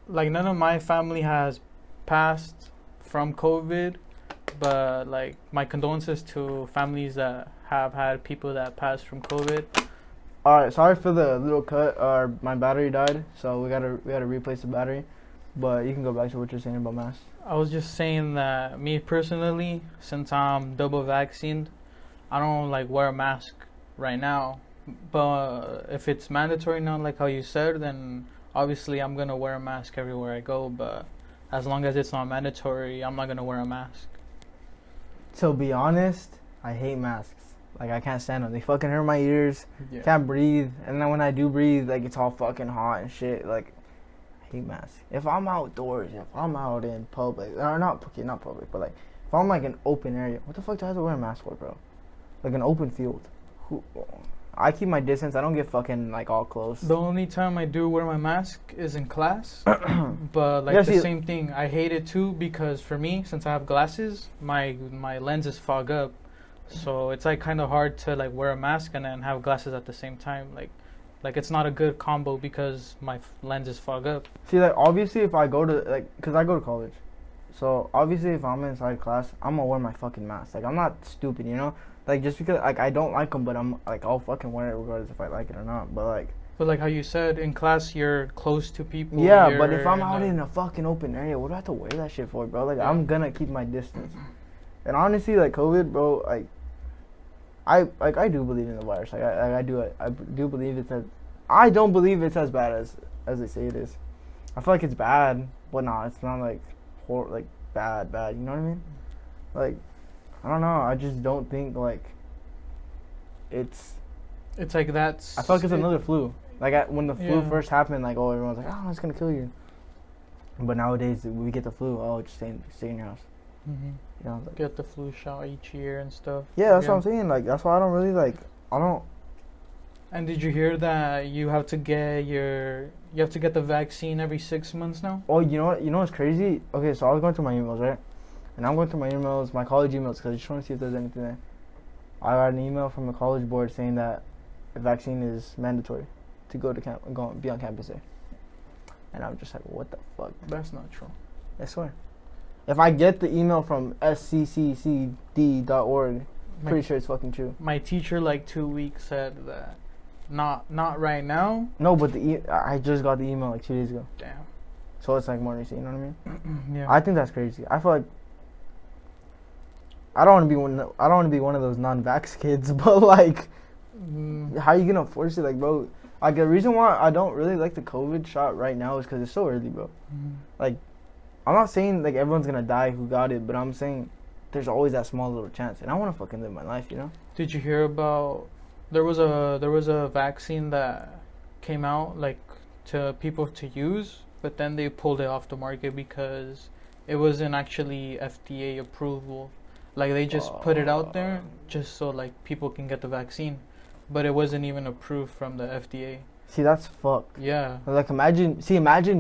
like none of my family has passed from COVID, but like my condolences to families that have had people that passed from COVID. Alright, sorry for the little cut. My battery died, so we gotta replace the battery. But you can go back to what you're saying about masks. I was just saying that me personally, since I'm double vaccinated, I don't like wear a mask right now. But if it's mandatory now, like how you said, then obviously I'm gonna wear a mask everywhere I go. But as long as it's not mandatory, I'm not gonna wear a mask. To be honest, I hate masks. Like, I can't stand them. They fucking hurt my ears. Yeah. Can't breathe. And then when I do breathe, like, it's all fucking hot and shit. Like, I hate masks. If I'm outdoors, if I'm out in public, or not public, but like, if I'm like an open area, what the fuck do I have to wear a mask for, bro? Like an open field. I keep my distance. I don't get fucking like all close. The only time I do wear my mask is in class. But like Yeah, the see- same thing, I hate it too because for me, since I have glasses, my lenses fog up. So it's like kind of hard to like wear a mask and then have glasses at the same time. Like it's not a good combo because my lenses fog up. See, like, obviously, if I go to, like, because I go to college. So, obviously, if I'm inside class, I'm going to wear my fucking mask. Like, I'm not stupid, you know? Like, just because, like, I don't like them, but I'm, like, I'll fucking wear it regardless if I like it or not. But, like... But like how you said, in class, you're close to people. Yeah, but if I'm you're out the- in a fucking open area, what do I have to wear that shit for, bro? Like, Yeah. I'm going to keep my distance. And honestly, like, COVID, bro, like... I do believe in the virus. Like, I do believe it's as... I don't believe it's as bad as they say it is. I feel like it's bad, but no, it's not like bad. You know what I mean? Like, I don't know. I just don't think like it's. It's like that's. I feel like it's another flu. Like when the flu Yeah. first happened, like everyone's like, oh, it's gonna kill you. But nowadays we get the flu. Oh, just stay in your house. Mhm. You know, like, Get the flu shot each year and stuff. yeah, that's what I'm saying. Like that's why I don't really like. I don't. And did you hear that you have to get the vaccine every 6 months now? Oh, you know what? You know what's crazy? Okay, so I was going through my emails, right? And I'm going through my emails, my college emails, because I just want to see if there's anything there. I got an email from the college board saying that the vaccine is mandatory to go to be on campus there. And I'm just like, what the fuck? That's not true. I swear. If I get the email from sccd.org, pretty sure it's fucking true. My teacher like 2 weeks said that not right now. No, but I just got the email like 2 days ago. Damn. So it's like more recent, you know what I mean? Yeah. I think that's crazy. I feel like I don't want to be one of those non-vax kids, but like, how are you gonna force it? Like, bro, like the reason why I don't really like the COVID shot right now is because it's so early, bro. Like, I'm not saying like everyone's gonna die who got it, but I'm saying there's always that small little chance, and I want to fucking live my life, you know? Did you hear about there was a vaccine that came out like to people to use, but then they pulled it off the market because it wasn't actually FDA approval. Like they just put it out there just so like people can get the vaccine, but it wasn't even approved from the FDA. See, that's fucked. Yeah. Like imagine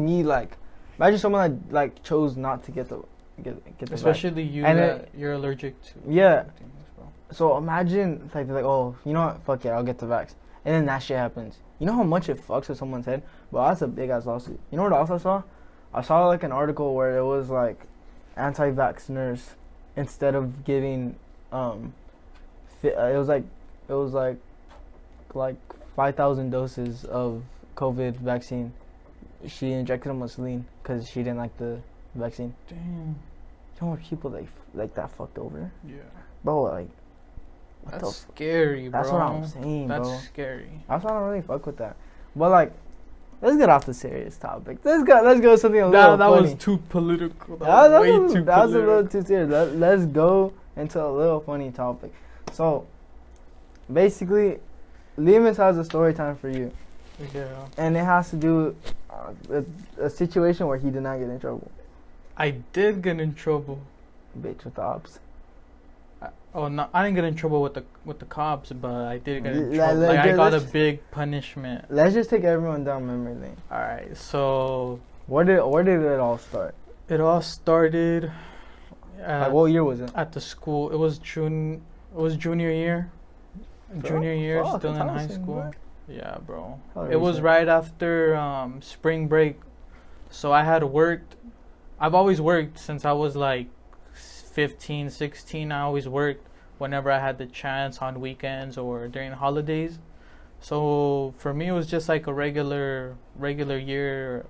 me like, imagine someone that like chose not to get the vaccine. Especially you And that you're allergic to. Yeah. things, bro. So imagine like they're like, oh, you know what? Fuck it, I'll get the vax. And then that shit happens. You know how much it fucks with someone's head? But that's a big ass lawsuit. You know what else I saw? I saw like an article where it was like anti-vaxxers instead of giving it was like 5,000 doses of COVID vaccine. She injected them with saline because she didn't like the vaccine. Damn. You know what people like that fucked over? Yeah. Bro, like, what That's scary, bro. That's what I'm saying, That's bro. scary. That's why I don't really fuck with that. But like, let's get off the serious topic. Let's go something a little That funny. was too political. That That was way was too a little political. too serious. Let's go into a little funny topic. So, basically, Lemus has a story time for you, Yeah. and it has to do with a situation where he did not get in trouble. I did get in trouble. Bitch with the ops. No, I didn't get in trouble with the cops, but I did get in Le- trouble. le- Like I got a let's- big punishment. Let's just take everyone down memory lane. All right, so Where did it all start? it all started Like, what year was it? At the school, it was junior year. Junior year, still in high school. Bro. Yeah, bro. It was right after spring break. So I had worked. I've always worked since I was like 15, 16. I always worked whenever I had the chance on weekends or during the holidays. So for me, it was just like a regular year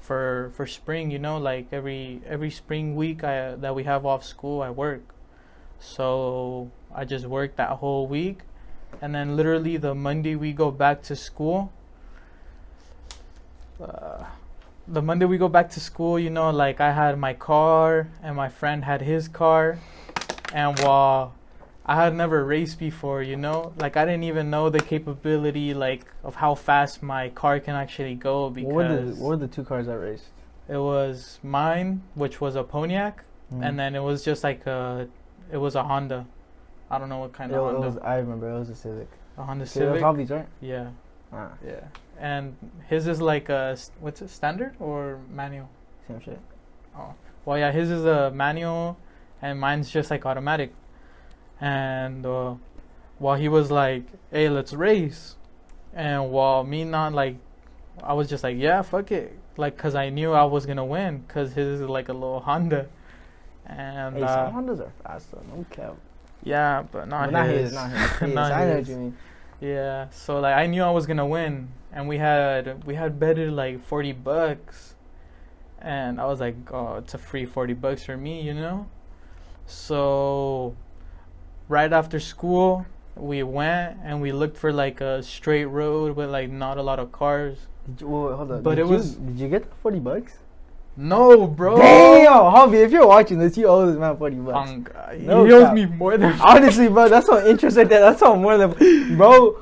for spring, you know, like every spring week that we have off school, I work. So I just worked that whole week. And then literally the Monday we go back to school. You know, like I had my car and my friend had his car. And while I had never raced before, you know, like I didn't even know the capability like of how fast my car can actually go, because what were the two cars that raced? It was mine, which was a Pontiac, and then it was just like it was a Honda. I don't know what kind of Honda. I remember it was a Civic. A Honda Civic. It was Hobbies, right? Yeah. Ah. Yeah. And his is like what's it, standard or manual? Same shit. Oh. Well, yeah, his is a manual, and mine's just like automatic. And while he was like, "Hey, let's race," and while me not like, I was just like, "Yeah, fuck it," like, cause I knew I was gonna win, cause his is like a little Honda. And hey, some Hondas are fast though, no cap. Yeah, but not his. Not his. Not I know his. what you mean. Yeah, so like I knew I was gonna win, and we had betted like $40, and I was like, oh, it's a free $40 for me, you know. So right after school, we went and we looked for like a straight road with like not a lot of cars. Hold on. But did you get the $40? No, bro. Damn, Hobby, if you're watching this, you owe this man $40. No, he owes me more than. Honestly, bro, that's some interest right there. That's some more than, bro.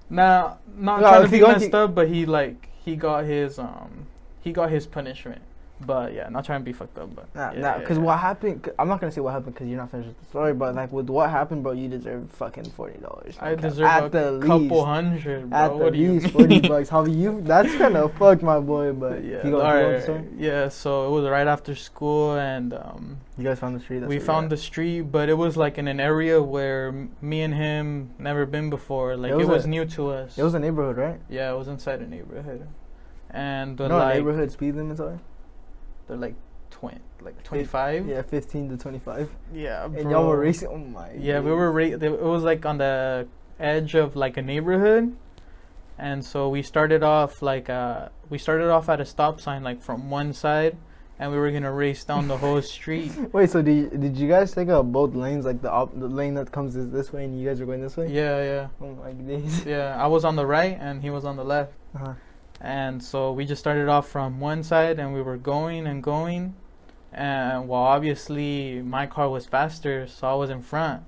Nah, not trying to be messed up, but he got his punishment. But yeah, not trying to be fucked up, but because what happened? I'm not gonna say what happened because you're not finished with the story. But like with what happened, bro, you deserve fucking $40. I deserve a couple hundred, bro. At the least $40. Hobby, that's kind of fucked, my boy. But yeah, yeah. So it was right after school, and you guys found the street. We found the street, but it was like in an area where me and him never been before. Like it was new to us. It was a neighborhood, right? Yeah, it was inside a neighborhood, and neighborhood speed limits are. They're like 25. Yeah, 15 to 25. Yeah, bro. And y'all were racing. Oh my. Yeah, we were it was like on the edge of like a neighborhood, and so we started off at a stop sign, like from one side, and we were gonna race down the whole street. Wait, so did you guys take out both lanes, like the lane that comes this way and you guys are going this way? Yeah. Oh my days. Yeah, I was on the right and he was on the left. Uh-huh. And so we just started off from one side and we were going, and well, obviously my car was faster, so I was in front.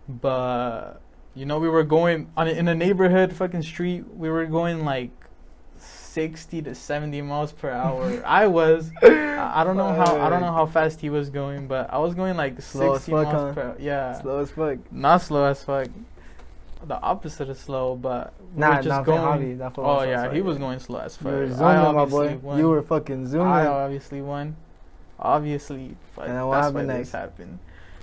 But you know, we were going in a neighborhood fucking street. We were going like 60 to 70 miles per hour. I don't know how fast he was going, but I was going like slow 60 miles per hour. Yeah. Slow as fuck. Not slow as fuck. The opposite of slow, but we were just going. Oh yeah, he was going slow as fuck. You were zooming, my boy. Won. You were fucking zooming. I obviously won. Obviously, and then what happened next?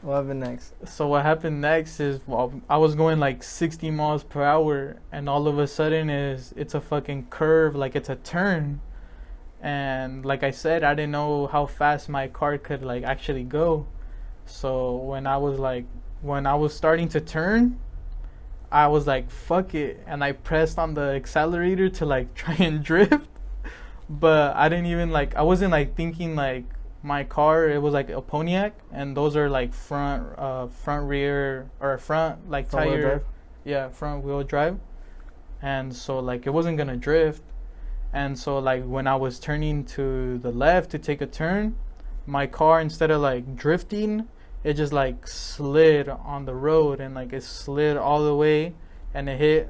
What happened next? So what happened next is, well, I was going like 60 miles per hour, and all of a sudden it's a fucking curve, like it's a turn. And like I said, I didn't know how fast my car could like actually go. So when I was starting to turn, I was like, fuck it, and I pressed on the accelerator to like try and drift. But I didn't even I wasn't like thinking like my car, it was like a Pontiac, and those are like front rear or front like front tire, wheel drive. Yeah, front wheel drive. And so like it wasn't gonna drift. And so like when I was turning to the left to take a turn, my car, instead of like drifting, it just like slid on the road, and like it slid all the way, and it hit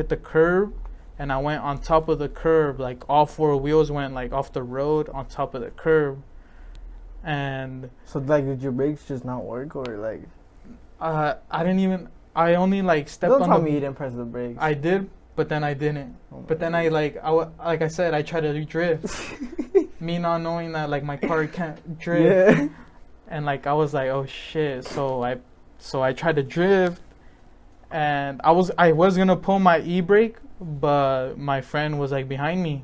the curb, and I went on top of the curb. Like all four wheels went like off the road on top of the curb. And so like, did your brakes just not work, or like? I only like stepped on. Don't tell me you didn't press the brakes. I did, but then I didn't. Oh, but then like I said, I tried to drift. Me not knowing that like my car can't drift. Yeah. and like I was like, oh shit. So I tried to drift, and I was gonna pull my e-brake, but my friend was like behind me.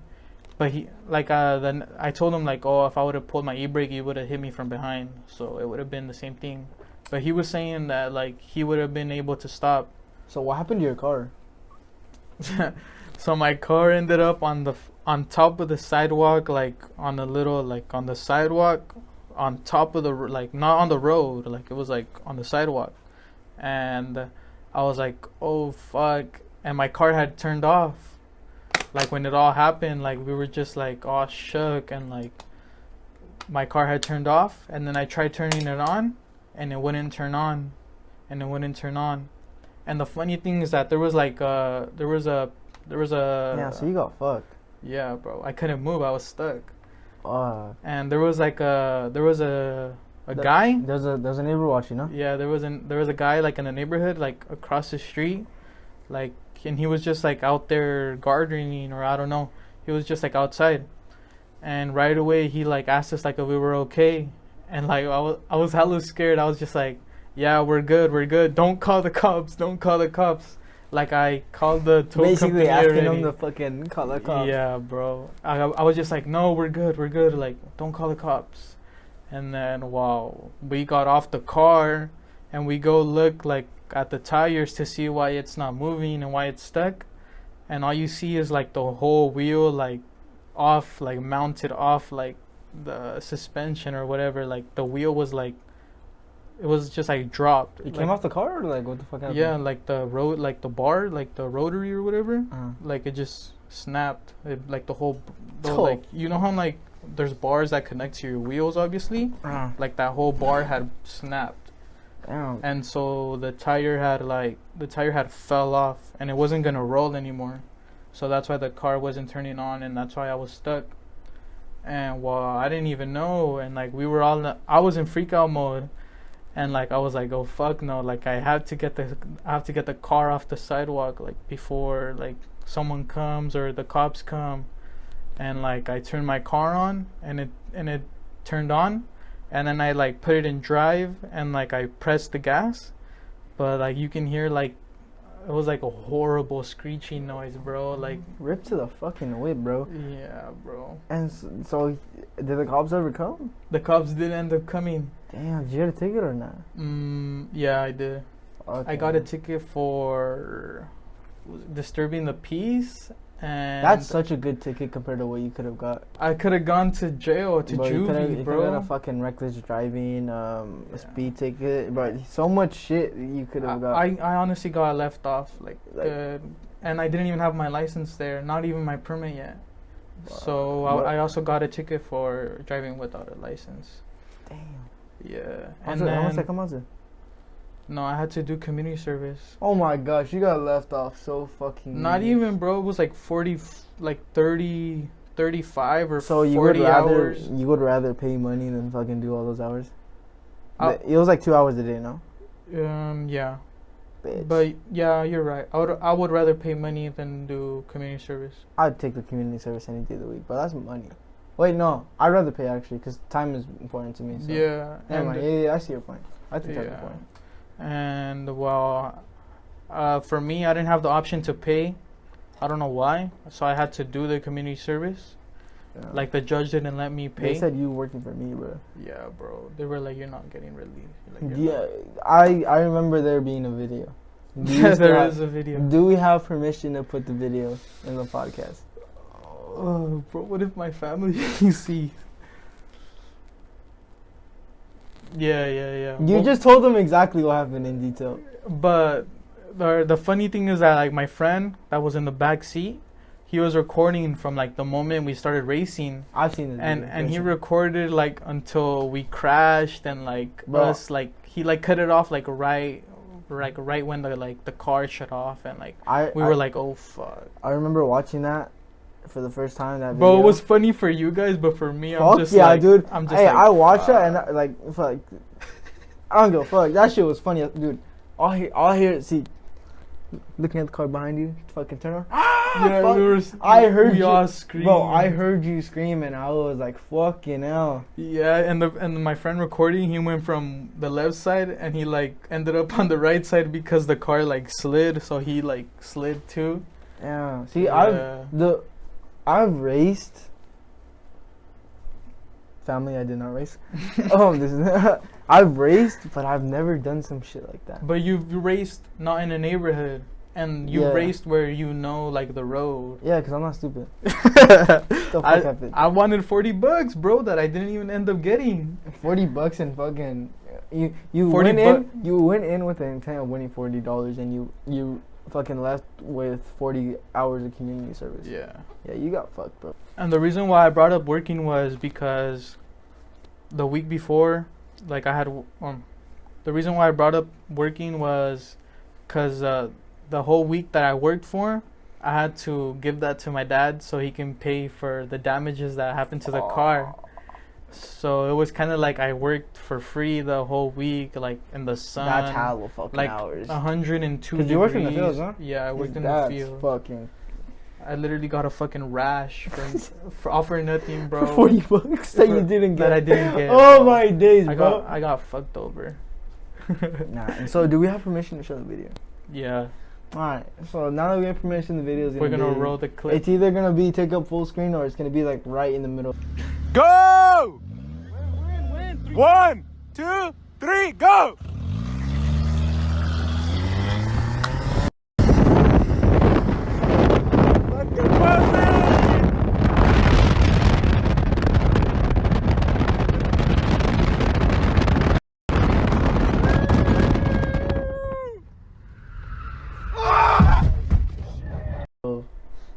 But then I told him like, oh, if I would have pulled my e-brake, he would have hit me from behind, so it would have been the same thing. But he was saying that like he would have been able to stop. So what happened to your car? So my car ended up on top of the sidewalk, like on a little like on the sidewalk, on top of the like not on the road, like it was like on the sidewalk, and I was like, oh fuck, and my car had turned off. Like when it all happened, like we were just like all shook, and like my car had turned off, and then I tried turning it on, and it wouldn't turn on, and it wouldn't turn on. And the funny thing is that there was a Yeah, so you got fucked. Yeah, bro, I couldn't move, I was stuck. And there was a guy. There's a neighbor watching, no? Yeah, there was a guy like in the neighborhood, like across the street, like, and he was just like out there gardening, or I don't know. He was just like outside, and right away he like asked us like if we were okay, and like I was hella scared. I was just like, yeah, we're good. Don't call the cops. Like I called the tow basically company asking already. them to fucking call the cops. Yeah, bro. I was just like, no, we're good. Like, don't call the cops. And then, wow, we got off the car and we go look like at the tires to see why it's not moving and why it's stuck. And all you see is like the whole wheel like off, like mounted off, like the suspension or whatever. Like the wheel was like, it was just like dropped. It came off the car, or like what the fuck happened? Yeah, like the road, like the bar, like the rotary or whatever. Uh-huh. Like it just snapped. Like the whole like, you know how like there's bars that connect to your wheels, obviously. Like that whole bar had snapped. Damn. And so the tire had fell off, and it wasn't gonna roll anymore. So that's why the car wasn't turning on, and that's why I was stuck. And well, I didn't even know, and like I was in freak out mode. And like I was like, oh fuck no! Like I have to get the car off the sidewalk, like before like someone comes or the cops come. And like I turned my car on, and it turned on, and then I like put it in drive, and like I pressed the gas, but like you can hear like it was like a horrible screeching noise, bro. Like ripped to the fucking whip, bro. Yeah, bro. And so did the cops ever come? The cops did end up coming. Damn, did you get a ticket or not? Yeah, I did. Okay. I got a ticket for disturbing the peace, and that's such a good ticket compared to what you could have got. I could have gone to jail, to juvie, you bro. You could have got a fucking reckless driving, a speed ticket, but so much shit you could have got. I honestly got left off, like and I didn't even have my license there, not even my permit yet. Wow. So I also got a ticket for driving without a license. Damn. Yeah. How much that come out to? No, I had to do community service. Oh my gosh, you got left off so fucking. Not even, bro. It was like 30, 35 or so 40 hours. You would rather pay money than fucking do all those hours? It was like 2 hours a day, no? Yeah. Bitch. But yeah, you're right. I would rather pay money than do community service. I'd take the community service any day of the week, but that's money. Wait, no, I'd rather pay actually, because time is important to me. So. Yeah. Yeah, I see your point. I think that's the point. And well, for me, I didn't have the option to pay. I don't know why. So I had to do the community service. Yeah. Like the judge didn't let me pay. They said you working for me, bro. Yeah, bro. They were like, you're not getting relief. Like, yeah, I remember there being a video. There is a video. Do we have permission to put the video in the podcast? Oh, bro, what if my family see? Yeah. You just told them exactly what happened in detail. But the funny thing is that like my friend that was in the back seat, he was recording from like the moment we started racing. I've seen it. And he recorded like until we crashed, and like us like he like cut it off like right when the car shut off, and like we were like, oh fuck. I remember watching that for the first time. That bro, video. It was funny for you guys, but for me, fuck I'm just yeah, like, dude. I'm just hey, like, I watched that and like fuck. I don't give a fuck. That shit was funny, dude. All I hear, see, looking at the car behind you, fucking turn on. Yeah, we all screamed. Bro, I heard you scream and I was like, fucking hell. Yeah, and my friend recording, he went from the left side and he like ended up on the right side because the car like slid, so he like slid too. Yeah. See, Yeah. I've raced. Family, I did not race. I've raced, but I've never done some shit like that. But you raced not in a neighborhood, and you raced where you know like the road. Yeah, because I'm not stupid. The fuck happened? I wanted $40, bro, that I didn't even end up getting. $40 and fucking you went in with the intent of winning $40 and you fucking left with 40 hours of community service. Yeah. Yeah, you got fucked, bro. And the reason why I brought up working was because the week before, like I had, the reason why I brought up working was because the whole week that I worked for, I had to give that to my dad so he can pay for the damages that happened to the car. So it was kind of like I worked for free the whole week, like in the sun. That's hella fucking like hours. 102 degrees. Because you worked in the fields, huh? Yeah, I worked in the field. That's fucking... I literally got a fucking rash for all for nothing, bro. For $40 that you didn't get. That I didn't get. Oh my days, bro. I got fucked over. Nah. And so, do we have permission to show the video? Yeah. Alright. So now that we have permission, the video is We're gonna roll the clip. It's either gonna be take up full screen or it's gonna be like right in the middle. Go! Win. 1, 2, 3, go!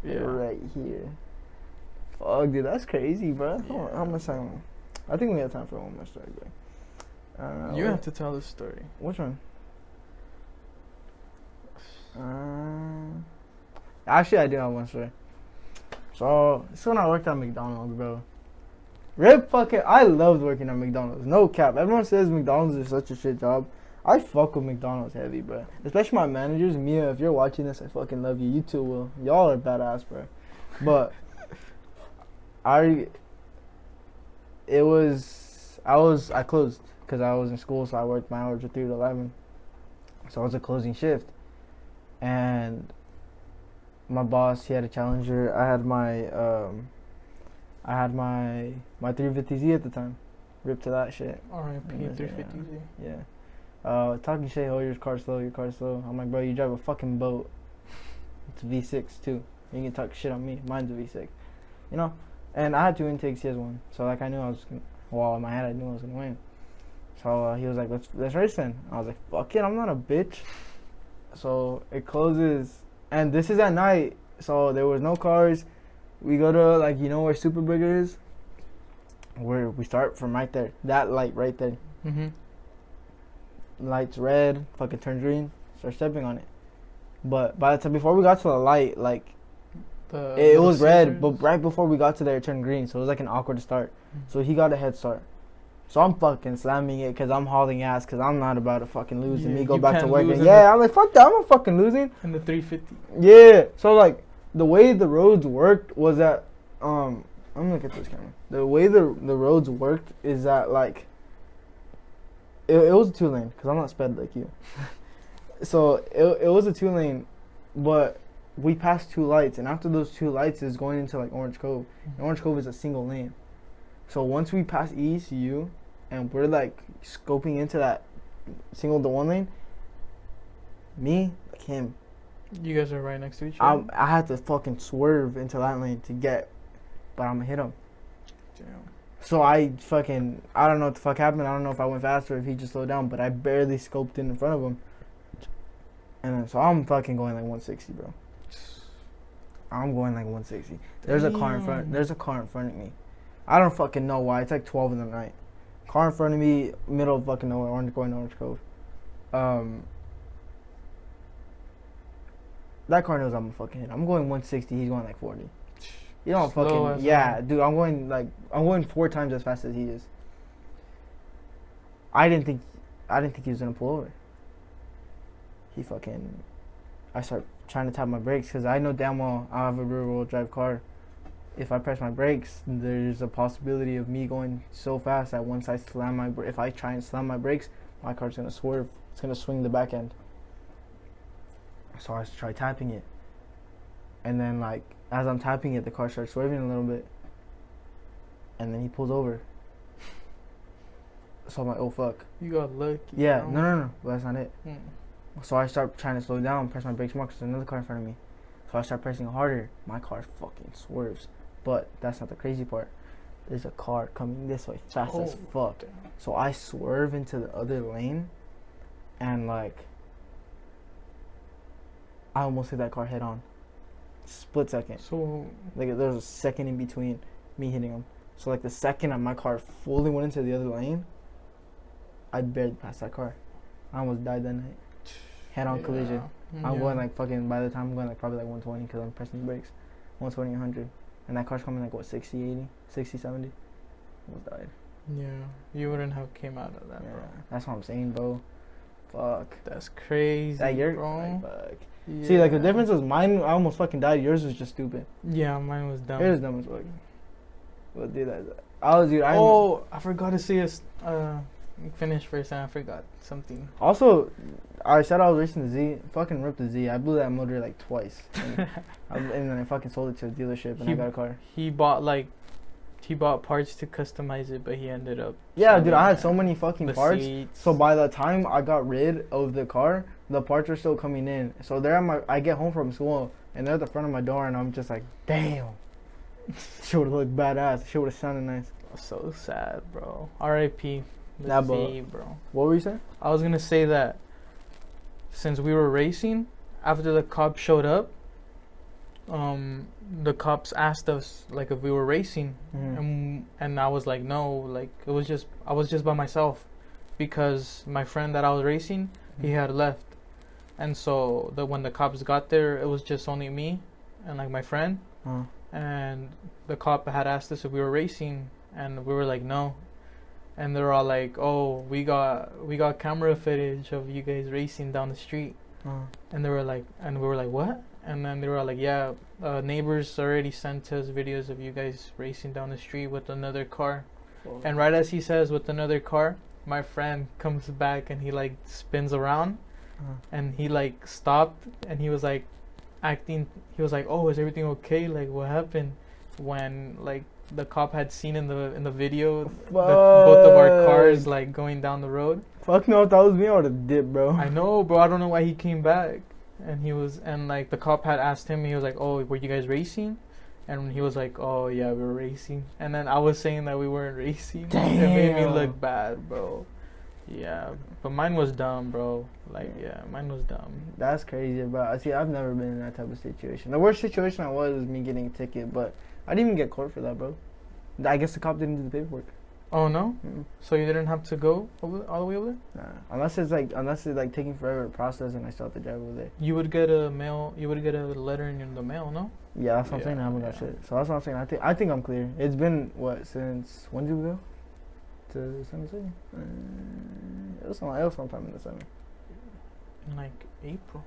Right here. Fuck, dude, that's crazy, bro. Yeah. How much time? I think we have time for one more story, bro. You have to tell the story. Which one? Actually, I do have one story. So when I worked at McDonald's, bro. I loved working at McDonald's. No cap. Everyone says McDonald's is such a shit job. I fuck with McDonald's heavy, bro. Especially my managers. Mia, if you're watching this, I fucking love you. You too will. Y'all are badass, bro. But I closed because I was in school, so I worked my hours of 3 to 11. So I was a closing shift. And my boss, he had a Challenger. I had my 350Z at the time. Rip to that shit. R.I.P. 350Z. Yeah. Talking shit, oh, your car's slow. I'm like, bro, you drive a fucking boat. It's a V6 too. You can talk shit on me. Mine's a V6. You know? And I had 2 intakes, he has 1. So like I knew in my head I knew I was gonna win. So he was like, let's race then. I was like, fuck it, I'm not a bitch. So it closes, and this is at night, so there was no cars. We go to, like, you know where Super Burger is? Where we start from right there. That light right there. Mm-hmm. Light's red, fucking turns green, start stepping on it. But by the time, before we got to the light, like, it was red, but right before we got to there, it turned green, so it was like an awkward start. Mm-hmm. So he got a head start. So I'm fucking slamming it because I'm hauling ass because I'm not about to fucking lose and me go back to work. And I'm like, fuck that, I'm not fucking losing. In the 350. Yeah. So, like, the way the roads worked was that, I'm gonna look at this camera. The way the roads worked is that, like, it was a 2-lane because I'm not sped like you. So it was a 2-lane, but we passed 2 lights, and after those 2 lights is going into, like, Orange Cove. And Orange Cove is a single lane. So once we pass ECU and we're, like, scoping into that single to 1 lane, me, like him, you guys are right next to each other. I had to fucking swerve into that lane to get, but I'm gonna hit him. Damn. So I don't know what the fuck happened. I don't know if I went faster or if he just slowed down, but I barely scoped in front of him. And then, so I'm fucking going like 160, bro. I'm going like 160. There's a car in front of me. I don't fucking know why. It's like 12 in the night. Car in front of me, middle of fucking nowhere, going to Orange Cove. That car knows I'm a fucking hit. I'm going 160. He's going like 40. You don't fucking, yeah, dude. I'm going 4 times as fast as he is. I didn't think he was gonna pull over. I start trying to tap my brakes because I know damn well I have a rear-wheel drive car. If I press my brakes, there's a possibility of me going so fast that once I if I try and slam my brakes, my car's gonna swerve. It's gonna swing the back end. So I try tapping it, and then like as I'm tapping it, the car starts swerving a little bit, and then he pulls over. So I'm like, oh fuck. You got lucky. Yeah, bro. no, but that's not it. Hmm. So I start trying to slow down, press my brakes more because there's another car in front of me. So I start pressing harder. My car fucking swerves. But that's not the crazy part. There's a car coming this way fast as fuck. Damn. So I swerve into the other lane, and like I almost hit that car head on. Split second. So Like there was a second in between me hitting him. So like the second my car fully went into the other lane, I barely passed that car. I almost died that night. Head-on collision. I'm going like fucking, by the time I'm going like probably like 120 because I'm pressing the brakes. 120, 100. And that car's coming like what, 60, 80, 60, 70? Almost died. Yeah, you wouldn't have came out of that, Yeah, bro. that's what I'm saying, bro. Fuck. That's crazy, That you're, bro. like, fuck. Yeah. See, like the difference was mine, I almost fucking died. Yours was just stupid. Yeah, mine was dumb. Yours was dumb as fuck. But dude, I I forgot to say this. Finish first, and I forgot something. Also, I said I was racing the Z. Fucking ripped the Z. I blew that motor like twice. And then I fucking sold it to a dealership and I got a car. He bought parts to customize it, but he ended up. Yeah, dude, I had selling so many fucking the parts. seats. So by the time I got rid of the car, the parts are still coming in. So I get home from school and they're at the front of my door and I'm just like, damn. Shit would have looked badass. Shit would have sounded nice. So sad, bro. R.I.P. Nah, Z, bro. What were you saying? I was gonna say that since we were racing, after the cops showed up, the cops asked us like if we were racing, and I was like no, like I was just by myself, because my friend that I was racing, he had left, and so when the cops got there, it was just only me and like my friend, and the cop had asked us if we were racing, and we were like no. And they're all like, "Oh, we got camera footage of you guys racing down the street." And we were like, "What?" And then they were all like, "Yeah, neighbors already sent us videos of you guys racing down the street with another car." Oh. And right as he says with another car, my friend comes back and he like spins around, and he like stopped and he was like acting. He was like, "Oh, is everything okay? Like, what happened?" When like the cop had seen in the video both of our cars like going down the road. Fuck no, if that was me, I would have dipped, bro. I know, bro. I don't know why he came back. And like the cop had asked him, he was like, "Oh, were you guys racing?" And he was like, "Oh yeah, we were racing." And then I was saying that we weren't racing. Damn. It made me look bad, bro. Yeah, but mine was dumb, bro. Like, yeah, mine was dumb. That's crazy, bro. See, I've never been in that type of situation. The worst situation I was me getting a ticket, but I didn't even get caught for that, bro. I guess the cop didn't do the paperwork. Oh no? Mm-mm. So you didn't have to go all the way over there? Nah. Unless it's like taking forever to process and I still have to drive over there. You would get a letter in the mail, no? Yeah, that's what I'm Yeah, saying. I haven't got yeah. shit. So that's what I'm saying. I think I'm clear. It's been what, since when did we go to San Jose? It was sometime in the summer. In like April.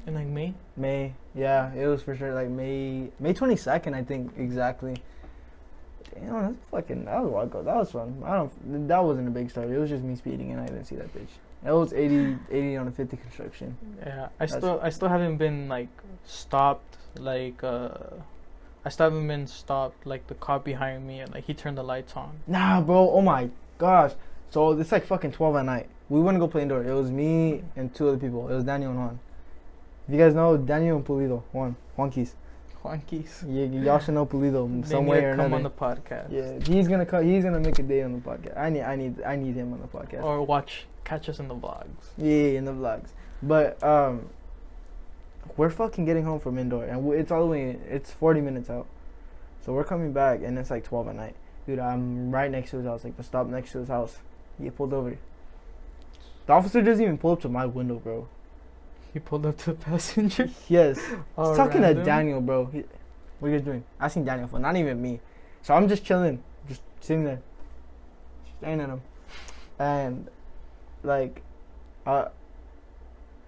In like May. May. Yeah, it was for sure like May 22nd, I think exactly. Damn, that was a while ago. That was fun. That wasn't a big story. It was just me speeding and I didn't see that bitch. It was 80 on a 50 construction. Yeah, I still haven't been like stopped. Like I still haven't been stopped. Like the cop behind me and like he turned the lights on. Nah, bro. Oh my gosh. So it's like fucking 12 at night. We went to go play indoor. It was me and two other people. It was Daniel and Juan. If you guys know Daniel and Pulido, Juanquis. Juanquis. Y'all should know Pulido some way or come another. on the podcast. Yeah, he's gonna come. He's gonna make a day on the podcast. I need him on the podcast. Or catch us in the vlogs. Yeah, in the vlogs. But we're fucking getting home from indoor, and it's 40 minutes out. So we're coming back, and it's like 12 at night. Dude, I'm right next to his house, like the stop next to his house. He pulled over. The officer doesn't even pull up to my window, bro. He pulled up to the passenger. Yes. All He's talking random. to Daniel, bro. What are you guys doing? Asking Daniel for not even me. So I'm just chilling, just sitting there, staring at him, and like,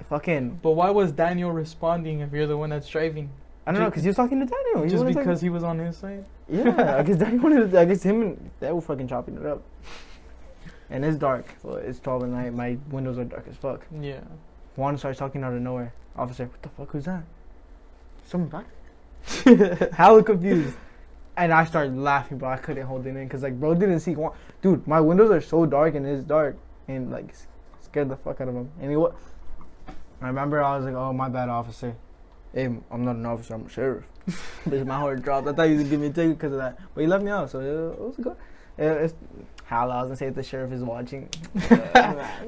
fucking. But why was Daniel responding if you're the one that's driving? I don't know, because he was talking to Daniel. He Just wanted to because he was on his side? Yeah, I guess Daniel wanted to, I guess him and they were fucking chopping it up. And it's dark. Well, it's 12 at night. My windows are dark as fuck. Yeah. Juan starts talking out of nowhere. Officer, what the fuck? Who's that? Someone back? Hella confused. And I started laughing, bro. I couldn't hold it in because, like, bro didn't see Juan. Dude, my windows are so dark and it's dark. And, like, scared the fuck out of him. And he what? I remember I was like, oh, my bad, officer. Hey, I'm not an officer, I'm a sheriff. Bitch, my heart dropped. I thought he was going to give me a ticket because of that. But he left me out, so it was good. It's how I was going to say if the sheriff is watching.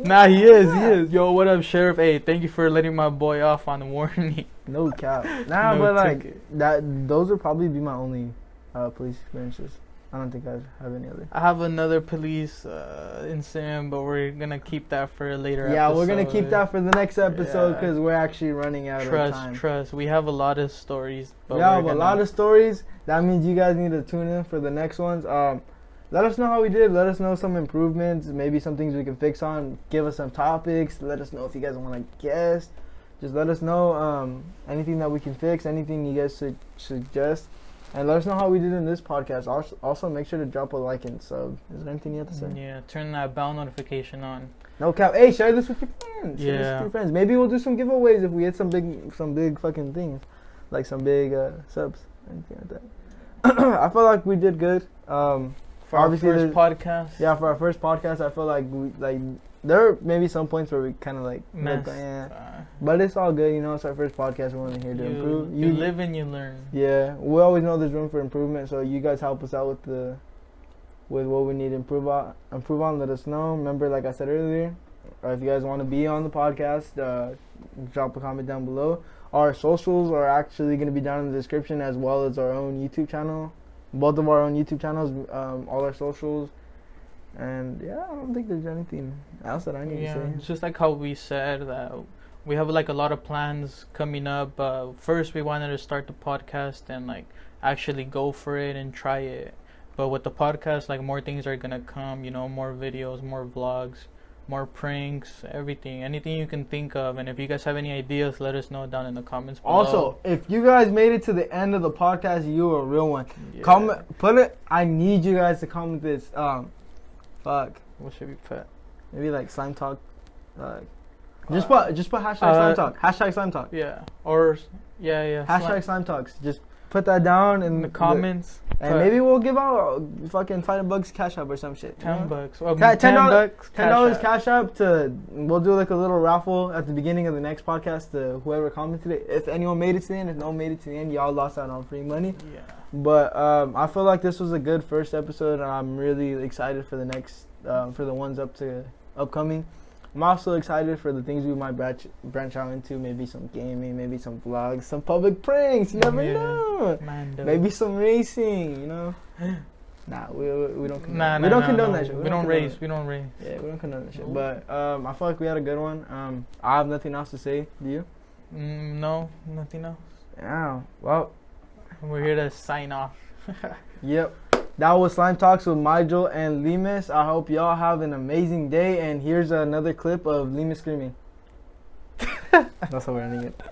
Nah, he is. Yo, what up, Sheriff? Hey, thank you for letting my boy off on the warning. No cap. Nah, No but like ticket. those would probably be my only police experiences. I don't think I have any other. I have another police incident, but we're gonna keep that for a later Yeah, episode. we're gonna keep that for the next episode Yeah. because we're actually running out of time. Trust. We have a lot of stories. But We have we're a gonna- lot of stories. That means you guys need to tune in for the next ones. Let us know how we did. Let us know some improvements. Maybe some things we can fix on. Give us some topics. Let us know if you guys want to guest. Just let us know anything that we can fix. Anything you guys should suggest. And let us know how we did in this podcast. Also, make sure to drop a like and sub. Is there anything you have to say? Yeah, turn that bell notification on. No cap. Hey, share this with your friends. Share this Yeah. with your friends. Maybe we'll do some giveaways if we hit some big fucking things, like some big subs, anything like that. I feel like we did good. For our Obviously, first podcast. Yeah, for our first podcast, I feel like there are maybe some points where we kind of like Messed. but it's all good. You know, it's our first podcast. We're only here to improve. You live and you learn. Yeah, we always know there's room for improvement. So you guys help us out with what we need to improve on. Let us know. Remember, like I said earlier, if you guys want to be on the podcast, drop a comment down below. Our socials are actually going to be down in the description, as well as our own YouTube channel. Both of our own YouTube channels, all our socials. And yeah, I don't think there's anything else that I need to say. It's just like how we said that we have like a lot of plans coming up. First, we wanted to start the podcast and like actually go for it and try it. But with the podcast, like more things are gonna come. You know, more videos, more vlogs, more pranks, everything, anything you can think of. And if you guys have any ideas, let us know down in the comments below. Also, if you guys made it to the end of the podcast, you are a real one. Yeah. Comment, put it. I need you guys to comment this. Fuck. What should we put? Maybe like slime talk. Just put hashtag slime talk. Hashtag slime talk. Yeah. Or yeah. Hashtag slime talks. Just put that down in the comments. And maybe we'll give out fucking $5 cash up or some shit. $10. Well, $10 $10 cash up to. We'll do like a little raffle at the beginning of the next podcast to whoever commented it. If anyone made it to the end, if no one made it to the end, y'all lost out on free money. Yeah. But I feel like this was a good first episode. I'm really excited for the next for the ones upcoming. I'm also excited for the things we might branch out into. Maybe some gaming, maybe some vlogs, some public pranks. You never know. Maybe some racing. You know. Nah, we don't. Condone. We don't condone that shit. We don't race. Yeah, we don't condone that shit. But I feel like we had a good one. I have nothing else to say. Do you? No, nothing else. Yeah. Well, we're here to sign off. Yep. That was Slime Talks with Mijuls and Lemus. I hope y'all have an amazing day. And here's another clip of Lemus screaming. That's how we're ending it.